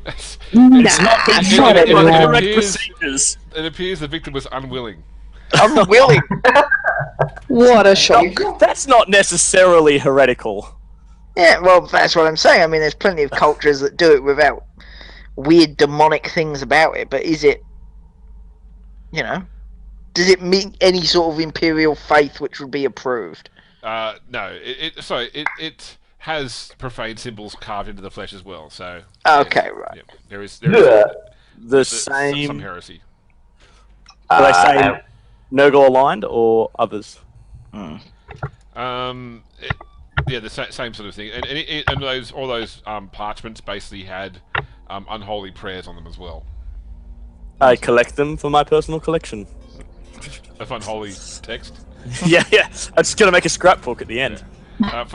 It's not it correct appears- procedures. It appears the victim was unwilling. Unwilling. What a shock. That's not necessarily heretical. Yeah, well, that's what I'm saying. I mean, there's plenty of cultures that do it without weird demonic things about it, but is it, does it meet any sort of imperial faith which would be approved? No. It has profane symbols carved into the flesh as well. So. Okay, yes, right. Yep. There is The some same. heresy. Are they saying Nurgle aligned or others? The same sort of thing, and all those parchments basically had unholy prayers on them as well. I collect them for my personal collection. unholy text. yeah. I'm just gonna make a scrapbook at the end.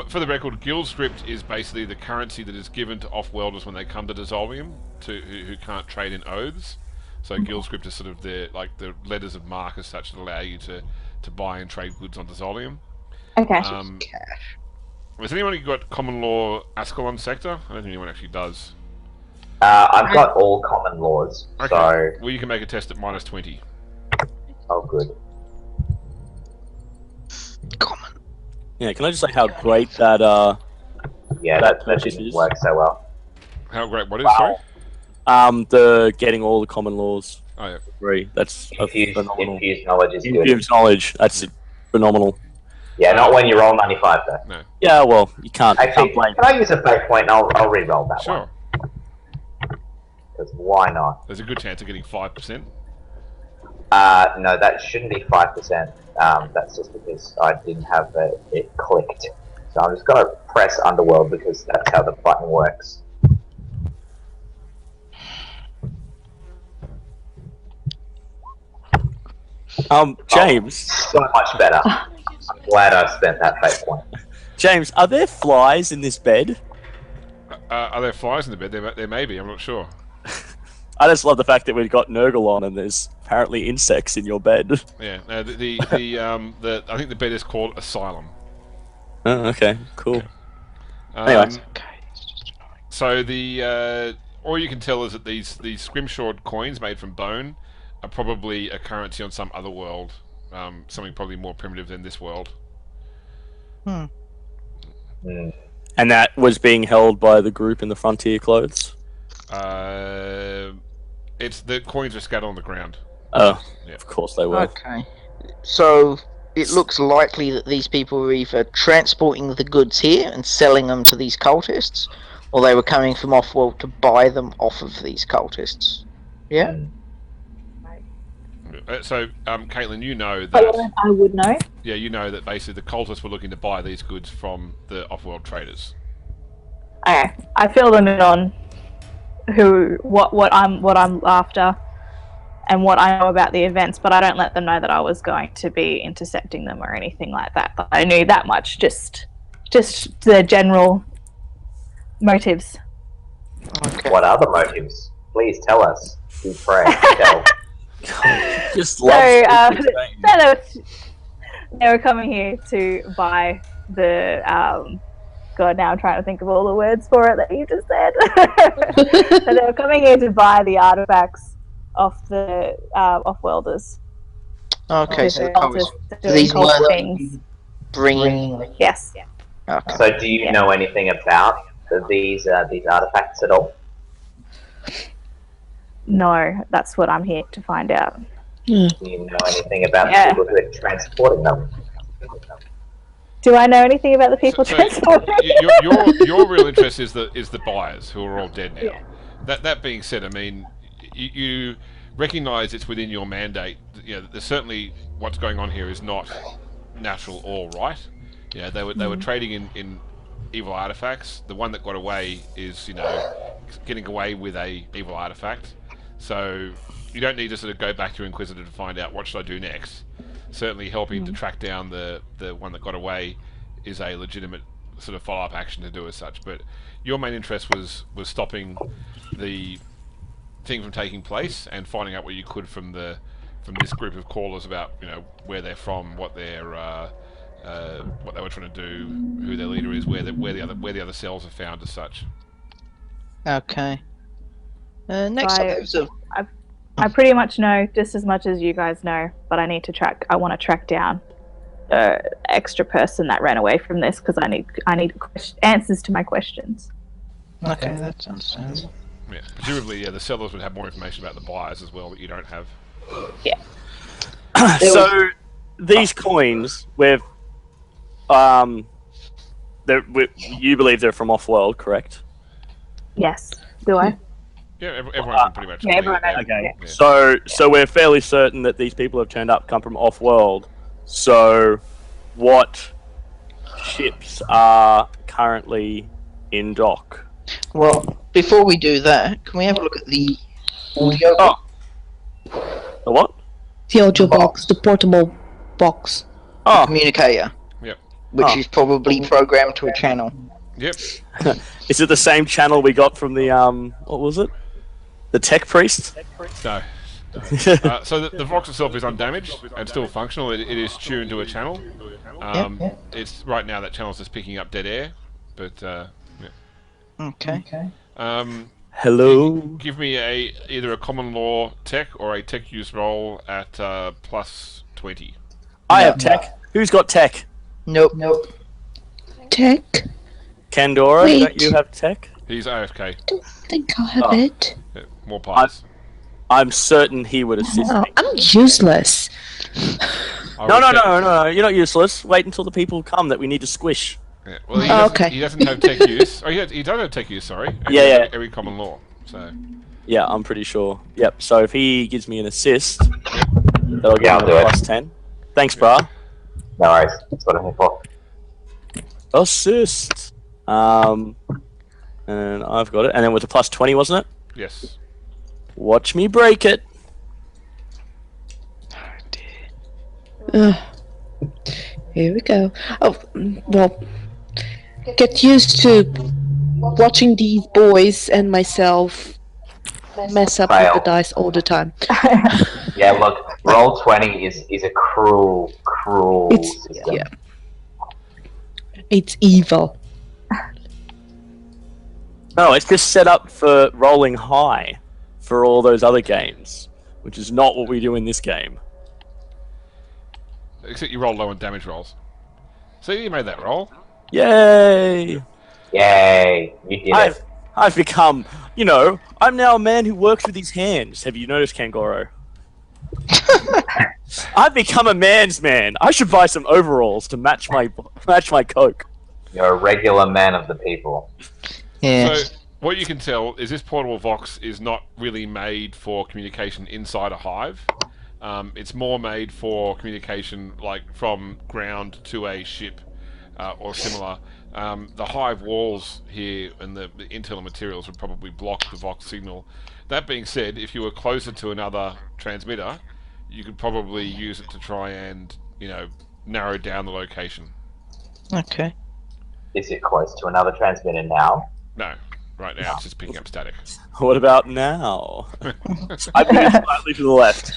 For the record, guild script is basically the currency that is given to off-worlders when they come to Dissolvium, who can't trade in oaths. So guild script is sort of the letters of mark as such that allow you to buy and trade goods on Dissolvium. Okay. Has anyone got common law Askelon Sector? I don't think anyone actually does. I've got all common laws, Okay. so... Well, you can make a test at -20. Oh, good. Common. Yeah, can I just say how great that Yeah, that didn't work so well. How great? What is? Wow. Sorry. the getting all the common laws Oh yeah. free. That's phenomenal. Infused knowledge is good. Infused knowledge. That's phenomenal. Yeah, not when you roll 95 though. No. Yeah, well, you can't. Actually, blame. can I use a fate point and I'll re-roll that Sure. one? Because why not? There's a good chance of getting 5%. No, that shouldn't be 5%. That's just because I didn't have it clicked. So I'm just going to press Underworld because that's how the button works. James. Oh, so much better. I'm glad I spent that fate point. James, are there flies in this bed? Are there flies in the bed? There may be. I'm not sure. I just love the fact that we've got Nurgle on and there's apparently insects in your bed. Yeah. I think the bed is called Asylum. Oh, okay, cool. Anyways. So all you can tell is that these scrimshawed coins made from bone are probably a currency on some other world, something probably more primitive than this world. Mm. And that was being held by the group in the frontier clothes? It's the coins are scattered on the ground. Oh, Yeah. Of course they were. Okay. So it looks likely that these people were either transporting the goods here and selling them to these cultists, or they were coming from off-world to buy them off of these cultists. Yeah? So, Caitlin, you know But that... I would know. Yeah, you know that basically the cultists were looking to buy these goods from the off-world traders. Okay, I fill them in on what I'm after and what I know about the events, but I don't let them know that I was going to be intercepting them or anything like that. But I knew that much, just the general motives. Okay. What are the motives? Please tell us. We pray. Tell. Just So, love they were coming here to buy the God, now I'm trying to think of all the words for it that you just said. So they were coming here to buy the artifacts off the off-worlders. Okay, so The cultists doing these cult were things. bringing... Yes. Okay. So do you know anything about these artifacts at all? No, that's what I'm here to find out. Do you know anything about the people who are transporting them? Do I know anything about the people transporting? Your real interest is the buyers who are all dead now. Yeah. That being said, I mean, you recognise it's within your mandate. You know, there's certainly what's going on here is not natural or right. You know, they were trading in evil artifacts. The one that got away is getting away with a evil artifact. So you don't need to sort of go back to your Inquisitor to find out what should I do next. Certainly helping to track down the one that got away is a legitimate sort of follow-up action to do as such. But your main interest was stopping the thing from taking place and finding out what you could from this group of callers about where they're from, what they were trying to do, who their leader is, where the other cells are found as such. Okay. Next up, there's a... I pretty much know just as much as you guys know, but I want to track down the extra person that ran away from this because I need answers to my questions. Okay, that's understandable. Yeah, presumably, the sellers would have more information about the buyers as well that you don't have. Yeah. So these coins, you believe they're from off-world, correct? Yes. Do I? Yeah, everyone can pretty much. Yeah, everyone knows. Okay. Yeah. So we're fairly certain that these people who have turned up come from off-world. So what ships are currently in dock? Well, before we do that, can we have a look at the audio? Oh. The what? The audio box, the portable box. Oh, Communicator. Yep. Which is probably programmed to a channel. Yep. is it the same channel we got from the what was it? The tech priest? No. So the Vox itself is undamaged and still functional. It is tuned to a channel. It's right now that channel's just picking up dead air, but yeah. Okay. Hello. Give me either a common law tech or a tech use roll at plus 20. I have tech. Who's got tech? Nope. Tech? Kandora, Wait. don't you have tech? He's AFK. I don't think I'll have it. Yeah, more pies. I'm certain he would assist Oh, me. I'm useless. No, you're not useless. Wait until the people come that we need to squish. Yeah, well, he doesn't have tech use. Oh, he does have tech use, sorry. And he has every common law, so... Yeah, I'm pretty sure. Yep, so if he gives me an assist, that'll give I'll me do a it. plus 10. Thanks, brah. No worries. That's what I'm here for. Assist. And I've got it. And then with a plus 20, wasn't it? Yes. Watch me break it. Here we go. Oh, well, get used to watching these boys and myself mess up with Fail. the dice all the time. Yeah, look, roll 20 is a cruel It's system. yeah. It's evil. No, it's just set up for rolling high for all those other games, which is not what we do in this game. Except you roll low on damage rolls. See, you made that roll. Yay! Yay, you did it. I've become, I'm now a man who works with his hands. Have you noticed, Kangoro? I've become a man's man. I should buy some overalls to match my coke. You're a regular man of the people. Yeah. So, what you can tell is this portable Vox is not really made for communication inside a hive. It's more made for communication, like from ground to a ship or similar. The hive walls here and the internal materials would probably block the Vox signal. That being said, if you were closer to another transmitter, you could probably use it to try and, narrow down the location. Okay. Is it close to another transmitter now? No, right now it's just picking up static. What about now? I moved slightly to the left.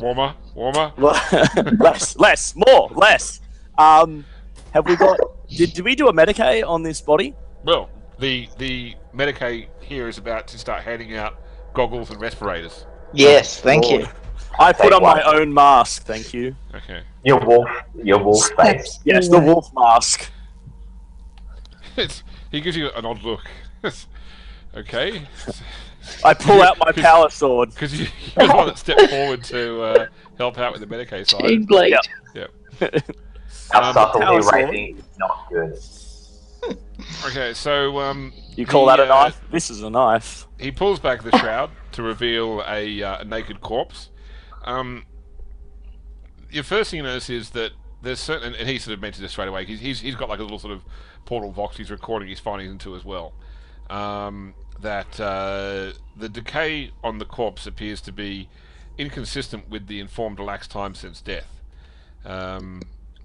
Warmer. less, more, less. Have we got? Did we do a Medicae on this body? Well, the Medicaid here is about to start handing out goggles and respirators. Yes, thank you. I put Take on my one. own mask, thank you. Okay. Your wolf face. Yes, the wolf mask. He gives you an odd look. Okay. I pull out my power sword. Because you're the one that stepped forward to help out with the Medicaid side. Chain blade. Yep. Yep. Our power subtlety sword. rating is not good. Okay, so You call that a knife? This is a knife. He pulls back the shroud to reveal a naked corpse. Your first thing you notice is that there's certain, and he sort of mentioned this straight away. He's got like a little sort of portal Vox he's recording his findings into as well. That the decay on the corpse appears to be inconsistent with the informed elapsed time since death.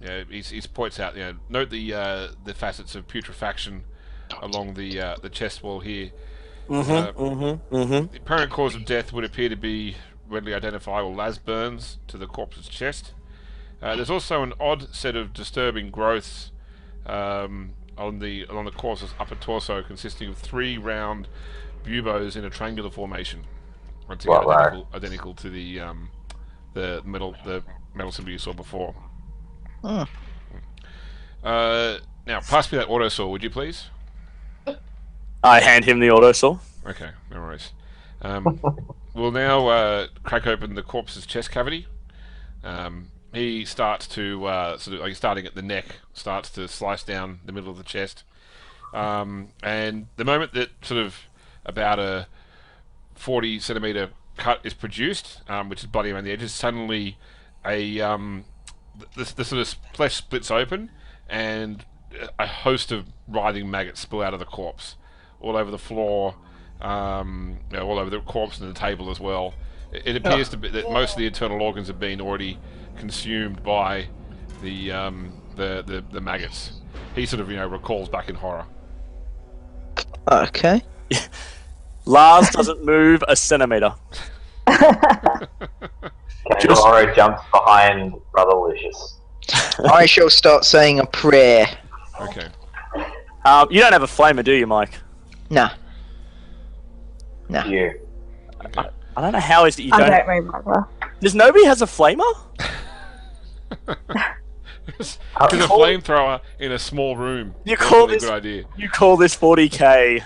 He points out, note the facets of putrefaction along the chest wall here. The apparent cause of death would appear to be readily identifiable las burns to the corpse's chest. There's also an odd set of disturbing growths along the corpse's upper torso, consisting of 3 round buboes in a triangular formation. Once again, identical to the metal symbol you saw before. Oh. Now, pass me that auto saw, would you please? I hand him the auto saw. Okay, no worries. We'll now crack open the corpse's chest cavity. He starts to sort of like starting at the neck, starts to slice down the middle of the chest, and the moment that sort of about a 40 centimeter cut is produced, which is bloody around the edges, suddenly the sort of flesh splits open, and a host of writhing maggots spill out of the corpse, all over the floor, all over the corpse and the table as well. It appears to be that most of the internal organs have been already consumed by the maggots. He sort of recalls back in horror. Okay. Lars doesn't move a centimeter. Kangaroo jumps behind Brother Lucius. I shall start saying a prayer. Okay. You don't have a flamer, do you, Mike? Nah. Nah. You. Okay. I don't know how is it you I don't. don't remember. Does nobody has a flamer? Because a flamethrower in a small room. You That's call a really this- good idea. You call this 40k?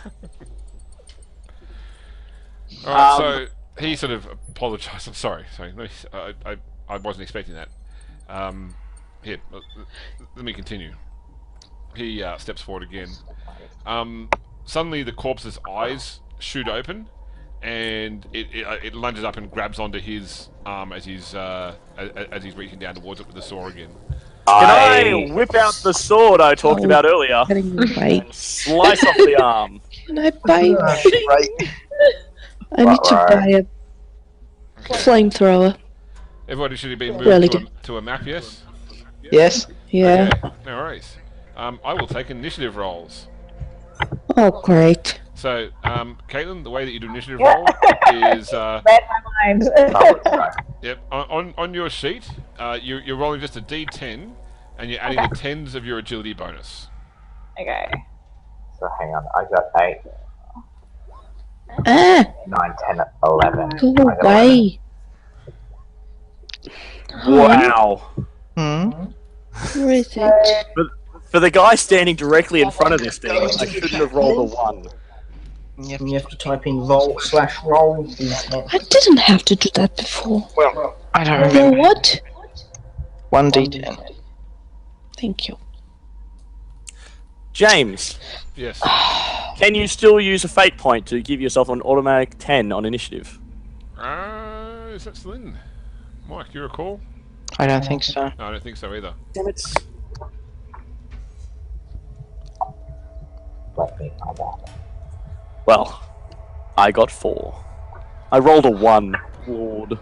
Alright, so he sort of apologised. I'm sorry. I wasn't expecting that. Here, let me continue. He steps forward again. Suddenly, the corpse's eyes shoot open, and it lunges up and grabs onto his arm as he's reaching down towards it with the saw again. Can I whip out the sword I talked about earlier Getting right. and slice off the arm? Can I buy? Right. I need to Right. buy a flamethrower. Everybody should be moved Really to a map, yes? Yes. Yeah. Okay, no worries. I will take initiative rolls. Oh, great. So, Caitlin, the way that you do initiative roll is, Read my mind. yep, on your sheet, you're rolling just a d10, and you're adding the tens of your agility bonus. Okay. So hang on, I got 8, Ah, 9, 10, 11. go I got away. Wow. Hmm. Where is it? For the guy standing directly in front of this thing, I shouldn't have rolled a 1. You have to type in volt/roll. I didn't have to do that before. Well, I don't You know remember. what? 1d10. Thank you. James, Yes. can you still use a fate point to give yourself an automatic 10 on initiative? Is that still in? Mike, do you recall? I don't think so. No, I don't think so either. Damn it. Let me find out. Well, I got 4. I rolled a 1. Lord.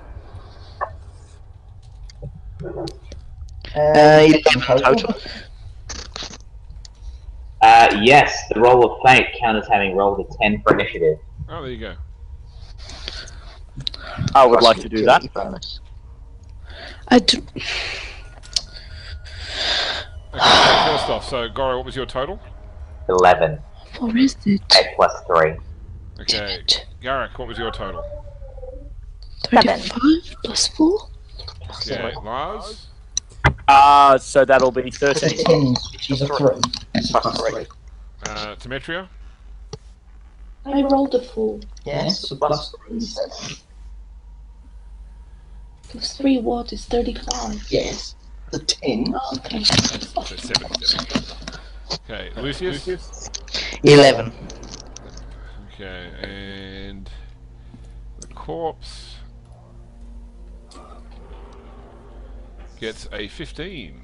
11 total. Yes, the roll of fate counts as having rolled a 10 for initiative. Oh, there you go. I would like to do that. Bonus. I do. Okay, so first off, so Goro, what was your total? 11. Where is it? 8 plus 3. Okay, Garrick, what was your total? 35 plus 4? Okay, Lars? So that'll be 13. 10, which is a 3. Demetria? I rolled a 4. Yes, so plus 3. Plus 3 what is 35? Yes. The 10. Oh, okay. So 7. Okay, Lucius? 11. Okay, and the corpse gets a 15.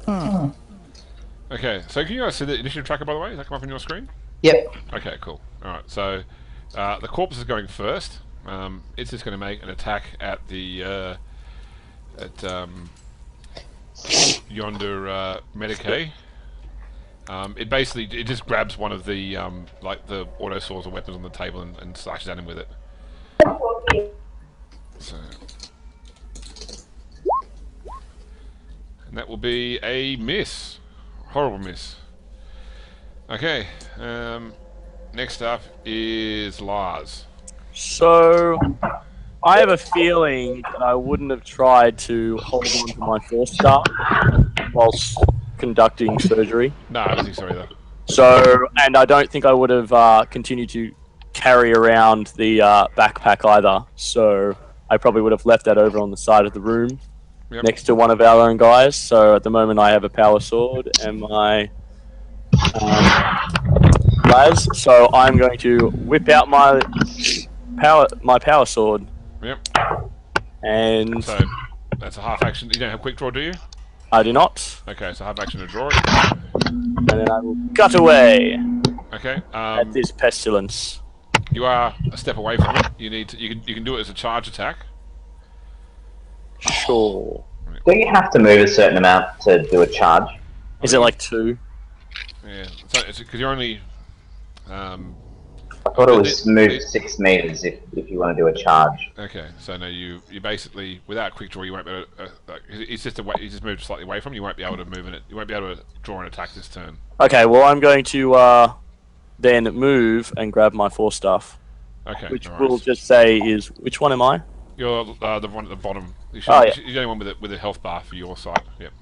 Hmm. Okay, so can you guys see the initiative tracker, by the way? Does that come up on your screen? Yep. Okay, cool. Alright, so the corpse is going first. It's just going to make an attack at the yonder Medicae. It just grabs one of the like the auto saws or weapons on the table and slashes at him with it. So, and that will be a miss, horrible miss. Okay, next up is Lars. So, I have a feeling that I wouldn't have tried to hold on to my force star whilst conducting surgery. No, I don't think so either. So, and I don't think I would have continued to carry around the backpack either. So, I probably would have left that over on the side of the room Yep. next to one of our own guys. So, at the moment, I have a power sword and my las. So, I'm going to whip out my power sword. Yep. And So that's a half action. You don't have quick draw, do you? I do not. Okay, so have action to draw it. And then I will cut away Okay. at this pestilence. You are a step away from it. You need to, you can do it as a charge attack. Sure. Do you have to move a certain amount to do a charge? Is it like 2? Yeah, so it's because you're only. I thought it was move 6 meters if you want to do a charge. Okay, so no, you basically without quick draw you won't be able to, it's just you just moved slightly away from you won't be able to move in it. You won't be able to draw an attack this turn. Okay, well I'm going to then move and grab my 4 staff. Okay, Which alright. we'll just say is, which one am I? You're the one at the bottom. You Oh, yeah. You're the only one with a health bar for your side. Yep.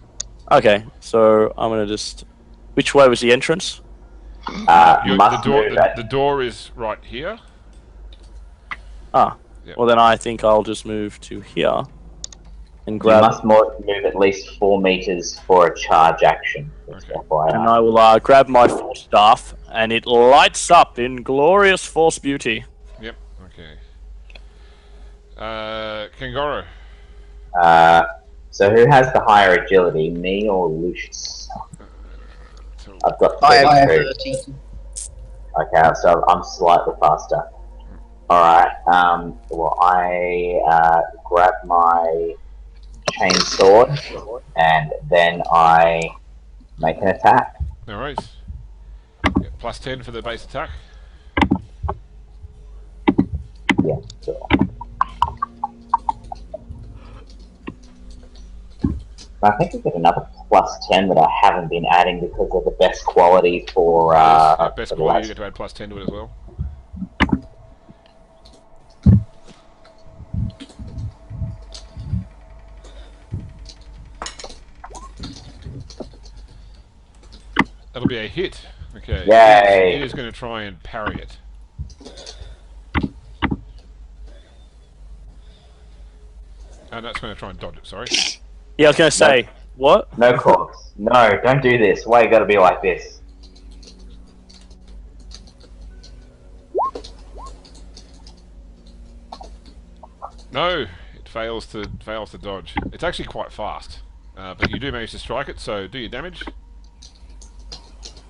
Okay, so I'm gonna just. Which way was the entrance? The door is right here. Ah, Yep. well then I think I'll just move to here and You grab. must move at least 4 meters for a charge action. Okay. FYI. And I will grab my 4 staff, and it lights up in glorious force beauty. Yep. Okay. Kangoro. So who has the higher agility, me or Lucius? So, I've got I have 32. 30. Okay, so I'm slightly faster. Alright, well I grab my chainsaw and then I make an attack. no worries. Yeah, plus 10 for the base attack. Yeah, sure. I think we get another plus 10 that I haven't been adding because they're the best quality for Best for the quality, last- you get to add plus 10 to it as well. That'll be a hit. Okay. Yay. It is going to try and parry it. And that's going to try and dodge it, sorry. Yeah, I was gonna say what? No corpse. No, don't do this. Why you gotta be like this? No, it fails to dodge. It's actually quite fast, but you do manage to strike it. So do your damage.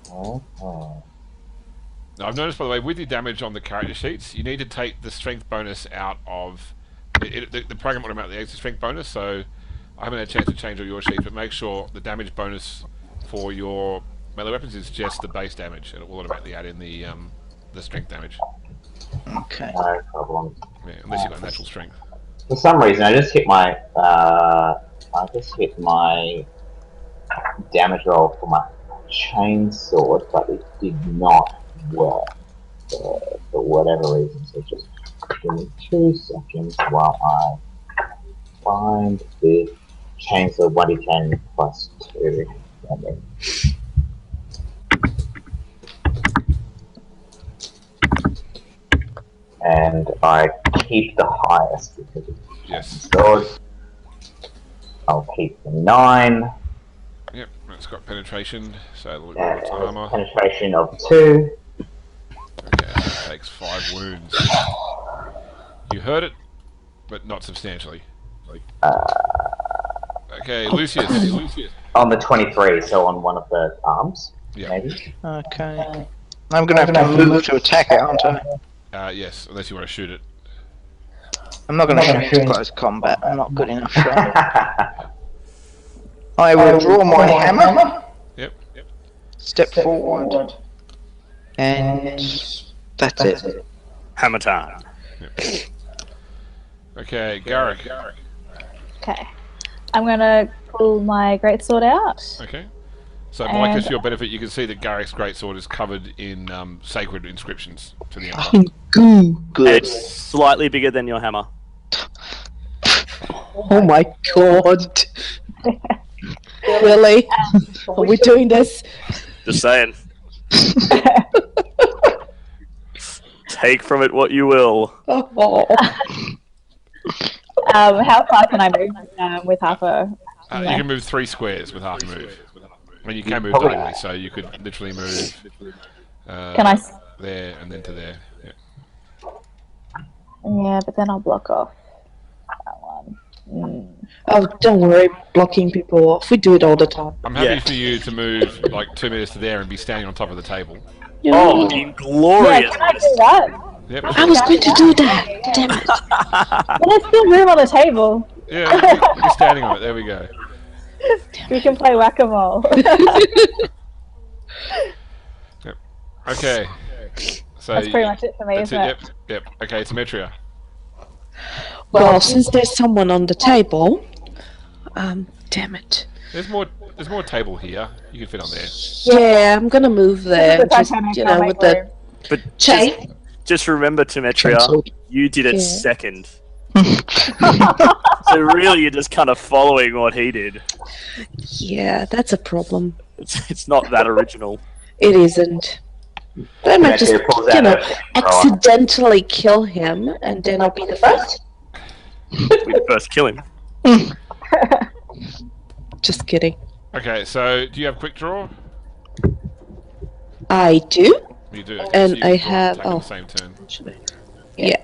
Oh. Now, I've noticed, by the way, with your damage on the character sheets, you need to take the strength bonus out of the program automatically adds the strength bonus. So I haven't had a chance to change all your sheets, but make sure the damage bonus for your melee weapons is just the base damage, and it will automatically add in the strength damage. Okay. No problem. Yeah, unless you've got natural strength. For some reason, I just hit my damage roll for my chainsaw, but it did not work for whatever reason. So just give me 2 seconds while I find the chainsaw 1d10 plus 2. And then and I keep the highest because it's Yes. sword. I'll keep the 9. Yep, it's got penetration, so it'll roll its armor. Penetration of 2. Okay, it takes 5 wounds. You hurt it, but not substantially. Okay, Lucius. On the 23, so on one of the arms, Yeah. maybe. Okay. I'm gonna have to move to attack it, aren't I? Yes, unless you want to shoot it. I'm not gonna shoot into close combat. I'm not good enough shot. I will draw my hammer, Yep. step forward, and that's it. Hammer time. Okay, Garrick. Okay. I'm gonna pull my greatsword out. Okay. So, Micah, And- for your benefit, you can see that Garrick's greatsword is covered in sacred inscriptions to the Emperor. Good. It's slightly bigger than your hammer. Oh my god. Really? Are we doing this? Just saying. Take from it what you will. Oh. How far can I move with half a? You can move 3 squares with half a move. And you can move Probably- diagonally, so you could literally move Can I? there and then to there. Yeah. Yeah, but then I'll block off that one. Oh, don't worry, blocking people off. We do it all the time. I'm happy Yeah. for you to move like 2 meters to there and be standing on top of the table. Yeah. Oh, Yeah, inglorious! can I do that? Yep. I was going to do that. Damn it. But there's still room on the table. Yeah, you're standing on it. There we go. We can play whack-a-mole. Okay. So That's pretty much it for me, that's isn't it? Yep. Okay, it's Demetria. Well, since there's someone on the table, damn it. There's more table here. You can fit on there. Yeah, I'm gonna move there. The Just, Titanic, you I'll know, make with the room. But chain. just remember, Demetria, Cancelled. you did it Yeah. second. So really, you're just kind of following what he did. Yeah, that's a problem. It's not that original. It isn't. But I might just, Demetria pulls you out know, a thrower. accidentally kill him, and then I'll be the first. We first kill him. Just kidding. Okay, so do you have quick draw? I do. You do. And so you I can have- attack on oh. the same turn. Yeah.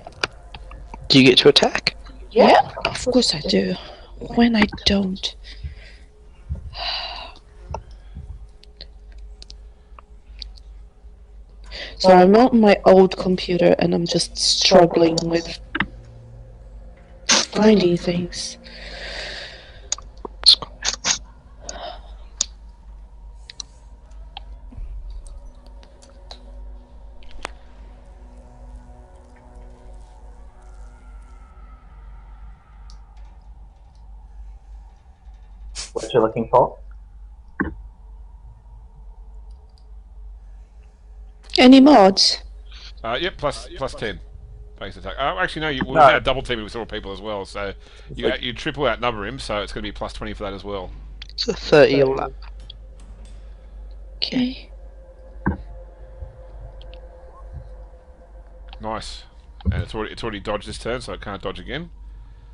Do you get to attack? Yeah, of course I do. When I don't. So I'm on my old computer and I'm just struggling with finding things. What you're looking for? Any mods? Yep, plus 10 base attack. Oh, actually, no. We've No. had a double teaming with several people as well, so you triple outnumber him, so it's going to be plus 20 for that as well. It's a 30 all up. Okay. Nice. And it's already dodged this turn, so it can't dodge again.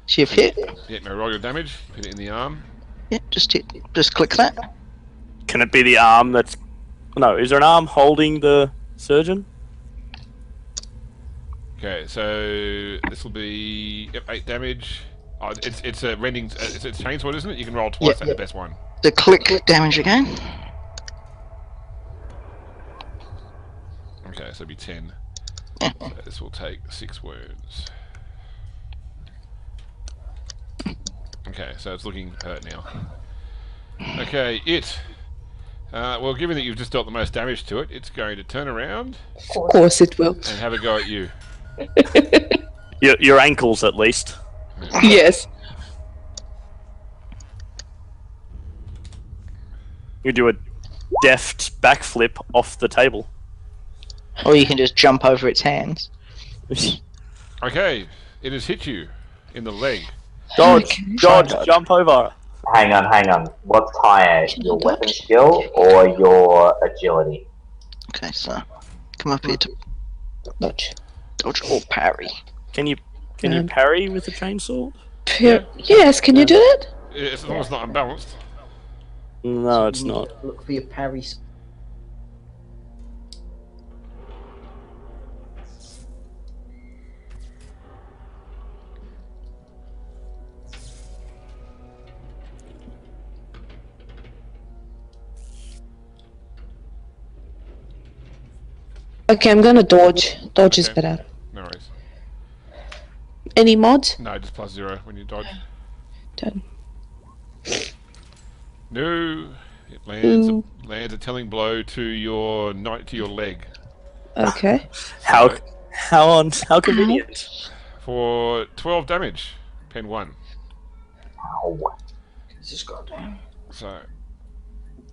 So you've hit. Yep, now roll your damage. Hit it in the arm. Yeah, just hit. Just click that. Can it be the arm that's... No, is there an arm holding the surgeon? Okay, so this will be 8 damage. Oh, it's a rending. It's a chainsword, isn't it? You can roll twice. Yeah, That's yeah. the best one. The click damage again. Okay, so it'll be 10. Yeah. So this will take 6 wounds. Okay, so it's looking hurt now. Okay, well, given that you've just dealt the most damage to it, it's going to turn around Of course it will. and have a go at you. Your ankles, at least. Yes. You do a deft backflip off the table. Or you can just jump over its hands. Okay, it has hit you in the leg. Dodge, jump over. Hang on. What's higher, your weapon skill or your agility? Okay, so come up here to Dodge. dodge or parry. Can you parry with a chainsaw? Yes, can you do that? As long as it's not unbalanced. No, it's not. Look for your parries. Okay, I'm gonna dodge. Dodge is Okay. better. No worries. Any mods? No, just plus 0 when you dodge. Done. No, it lands a telling blow to your leg Okay. How convenient. for 12 damage. Pen 1. Oh, It's just got down. So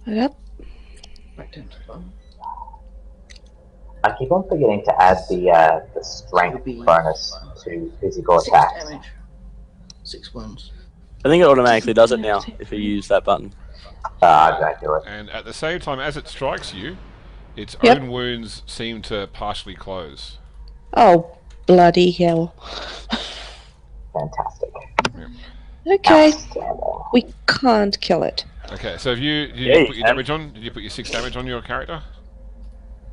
Yep. Back down to the bone. I keep on forgetting to add the strength bonus to physical 6 attacks. damage. 6 wounds. I think it automatically does it now if you use that button. I don't do it. and at the same time as it strikes you, its Yep. own wounds seem to partially close. Oh, bloody hell. Fantastic. Okay, Outstanding. we can't kill it. Okay, so did Yeah, you you put your can. damage on? Did you put your 6 damage on your character?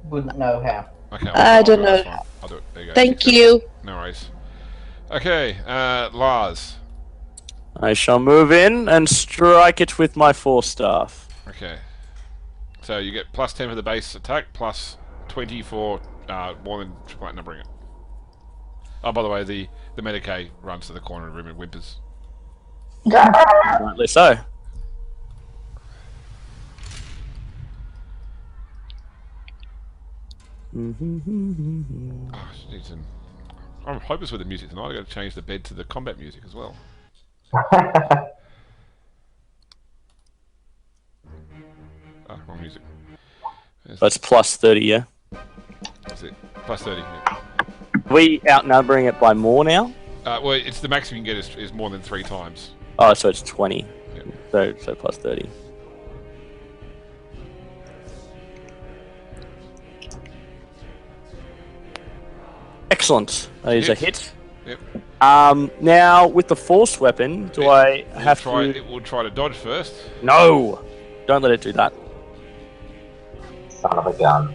Wouldn't know how. Okay, I don't do it, that's know. fine. I'll do it. There you go. Thank 6 you. damage. No worries. Okay, Lars. I shall move in and strike it with my force staff. Okay. So you get plus 10 for the base attack, plus 20 for more than triple outnumbering it. Oh, by the way, the Medicaid runs to the corner of the room and whimpers. Rightly so. Oh, she needs some... I'm hopeless with the music tonight. I've got to change the bed to the combat music as well. Ah, wrong music. That's plus 30, yeah? That's it. Plus 30, yeah. Are we outnumbering it by more now? Well, it's the maximum you can get is more than 3 times. Oh, so it's 20. Yep. So plus 30. Excellent. That is a hit. Yep. Now, with the force weapon, do I have to... It will try to dodge first. No! Don't let it do that. Son of a gun.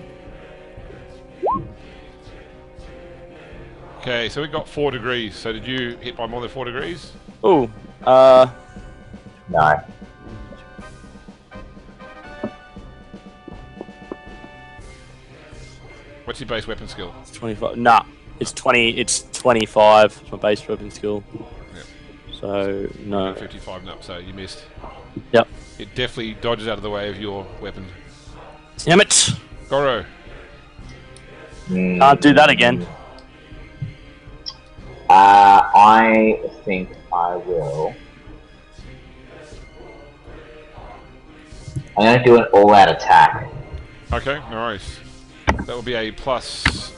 Okay, so we got 4 degrees. So did you hit by more than 4 degrees? Ooh. No. What's your base weapon skill? It's 25. Nah. It's 20. It's 25. It's my base weapon skill. Yep. So, no. 55 and up, so you missed. Yep. It definitely dodges out of the way of your weapon. Damn it! Goro. Can't do that again. I think I will. I'm gonna do an all-out attack. Okay, no worries. That will be a plus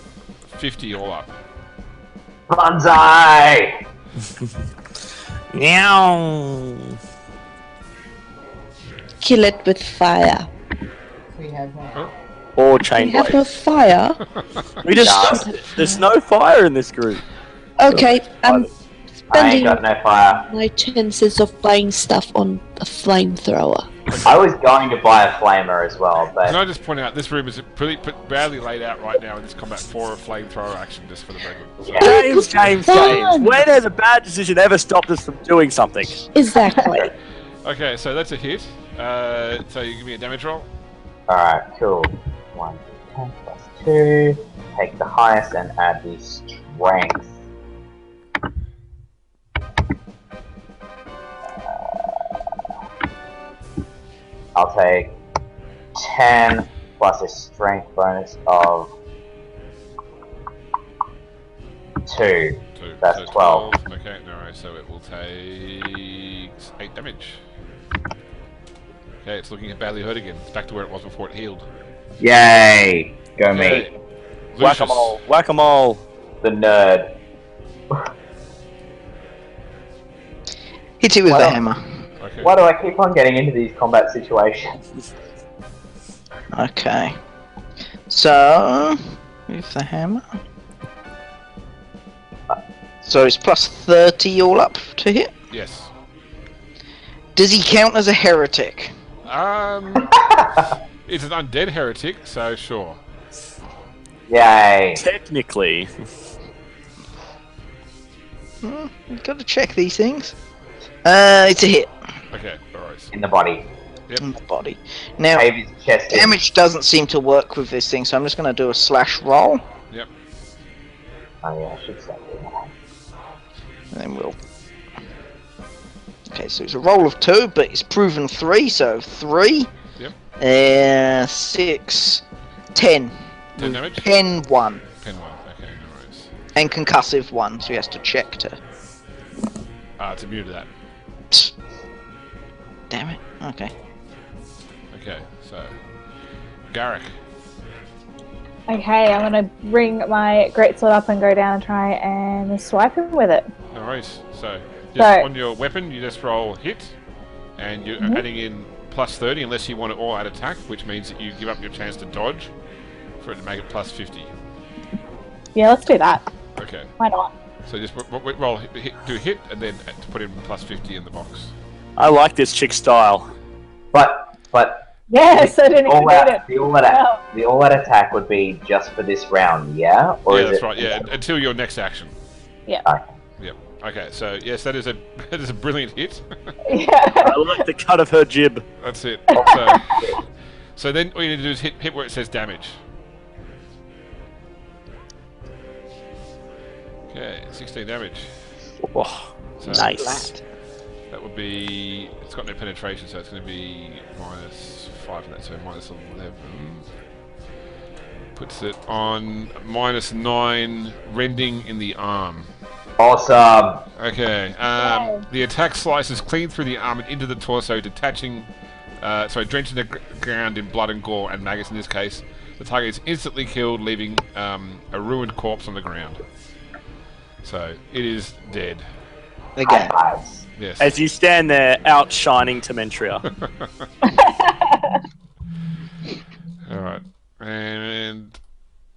50 all up. Banzai! Meow. Kill it with fire. We have Or We chain have blade. no fire. We just... There's no fire in this group. Okay, I'm I ain't spending got no fire. my chances of buying stuff on a flamethrower. I was going to buy a flamer as well, Can but I just point out, this room is pretty badly laid out right now in this combat for a flamethrower action, just for the record. So, James. When has a bad decision ever stopped us from doing something? Exactly. okay, so that's a hit. So you give me a damage roll. alright, cool. 1 10 plus 2. Take the highest and add the strength. I'll take 10 plus a strength bonus of 2. 2. That's so 12. Okay, no worries. So it will take 8 damage. Okay, it's looking badly hurt again. It's back to where it was before it healed. Yay! Go me. Okay. Whack-a-mole. Whack-a-mole. The nerd. Hit it with the hammer. Okay. Why do I keep on getting into these combat situations? Okay. So, with the hammer. So it's plus 30 all up to hit. Yes. Does he count as a heretic? It's an undead heretic, so sure. Yay! Technically. You've got to check these things. It's a hit Okay, alright. In the body. in the body. Now, Cave his chest in. damage doesn't seem to work with this thing, so I'm just going to do a slash roll, Yep. Oh yeah, I should say that. and then we'll... Okay, so it's a roll of 2, but it's proven 3, so 3. Yep. 6, 10. 10 damage? 10, 1. 10 1. Okay, no worries. And concussive 1, so he has to check to... It's immune to that. Damn it. Okay. Okay, so. Garrick. Okay, I'm gonna bring my greatsword up and go down and try and swipe him with it. No worries. So, just So- on your weapon, you just roll hit, and you're adding in plus 30 unless you want it all out attack, which means that you give up your chance to dodge for it to make it plus 50. Yeah, let's do that. Okay, Why not? so just roll do hit, and then to put in plus 50 in the box. I like this chick style. But Yes, I didn't even need it. the all-out attack would be just for this round, yeah? Or Yeah, is that's it, right. Yeah, until your next action. Yeah. Okay. Yep. Okay, so yes, that is a that is a brilliant hit. Yeah. I like the cut of her jib. That's it. So then all you need to do is hit where it says damage. Okay, 16 damage. Oh, So nice. that would be. It's got no penetration, so it's going to be -5 in that, so -11. Puts it on -9, rending in the arm. Awesome. Okay. The attack slices clean through the arm and into the torso, drenching the ground in blood and gore and maggots in this case. The target is instantly killed, leaving a ruined corpse on the ground. So it is dead. High Again. fives. Yes. As you stand there, outshining Dementria. All right, and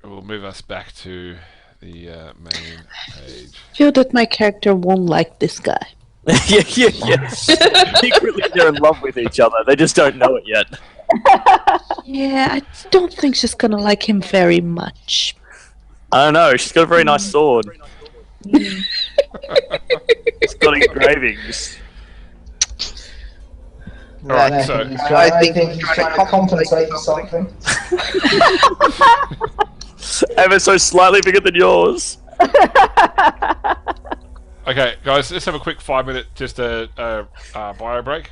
we'll move us back to the main page. Feel that my character won't like this guy. yeah. Secretly, they're in love with each other. They just don't know it yet. Yeah, I don't think she's gonna like him very much. I don't know. She's got a very nice sword. It's got engravings. Alright, so I think he's trying to compensate for something. Ever so slightly bigger than yours. okay, guys, let's have a quick 5-minute just a bio break.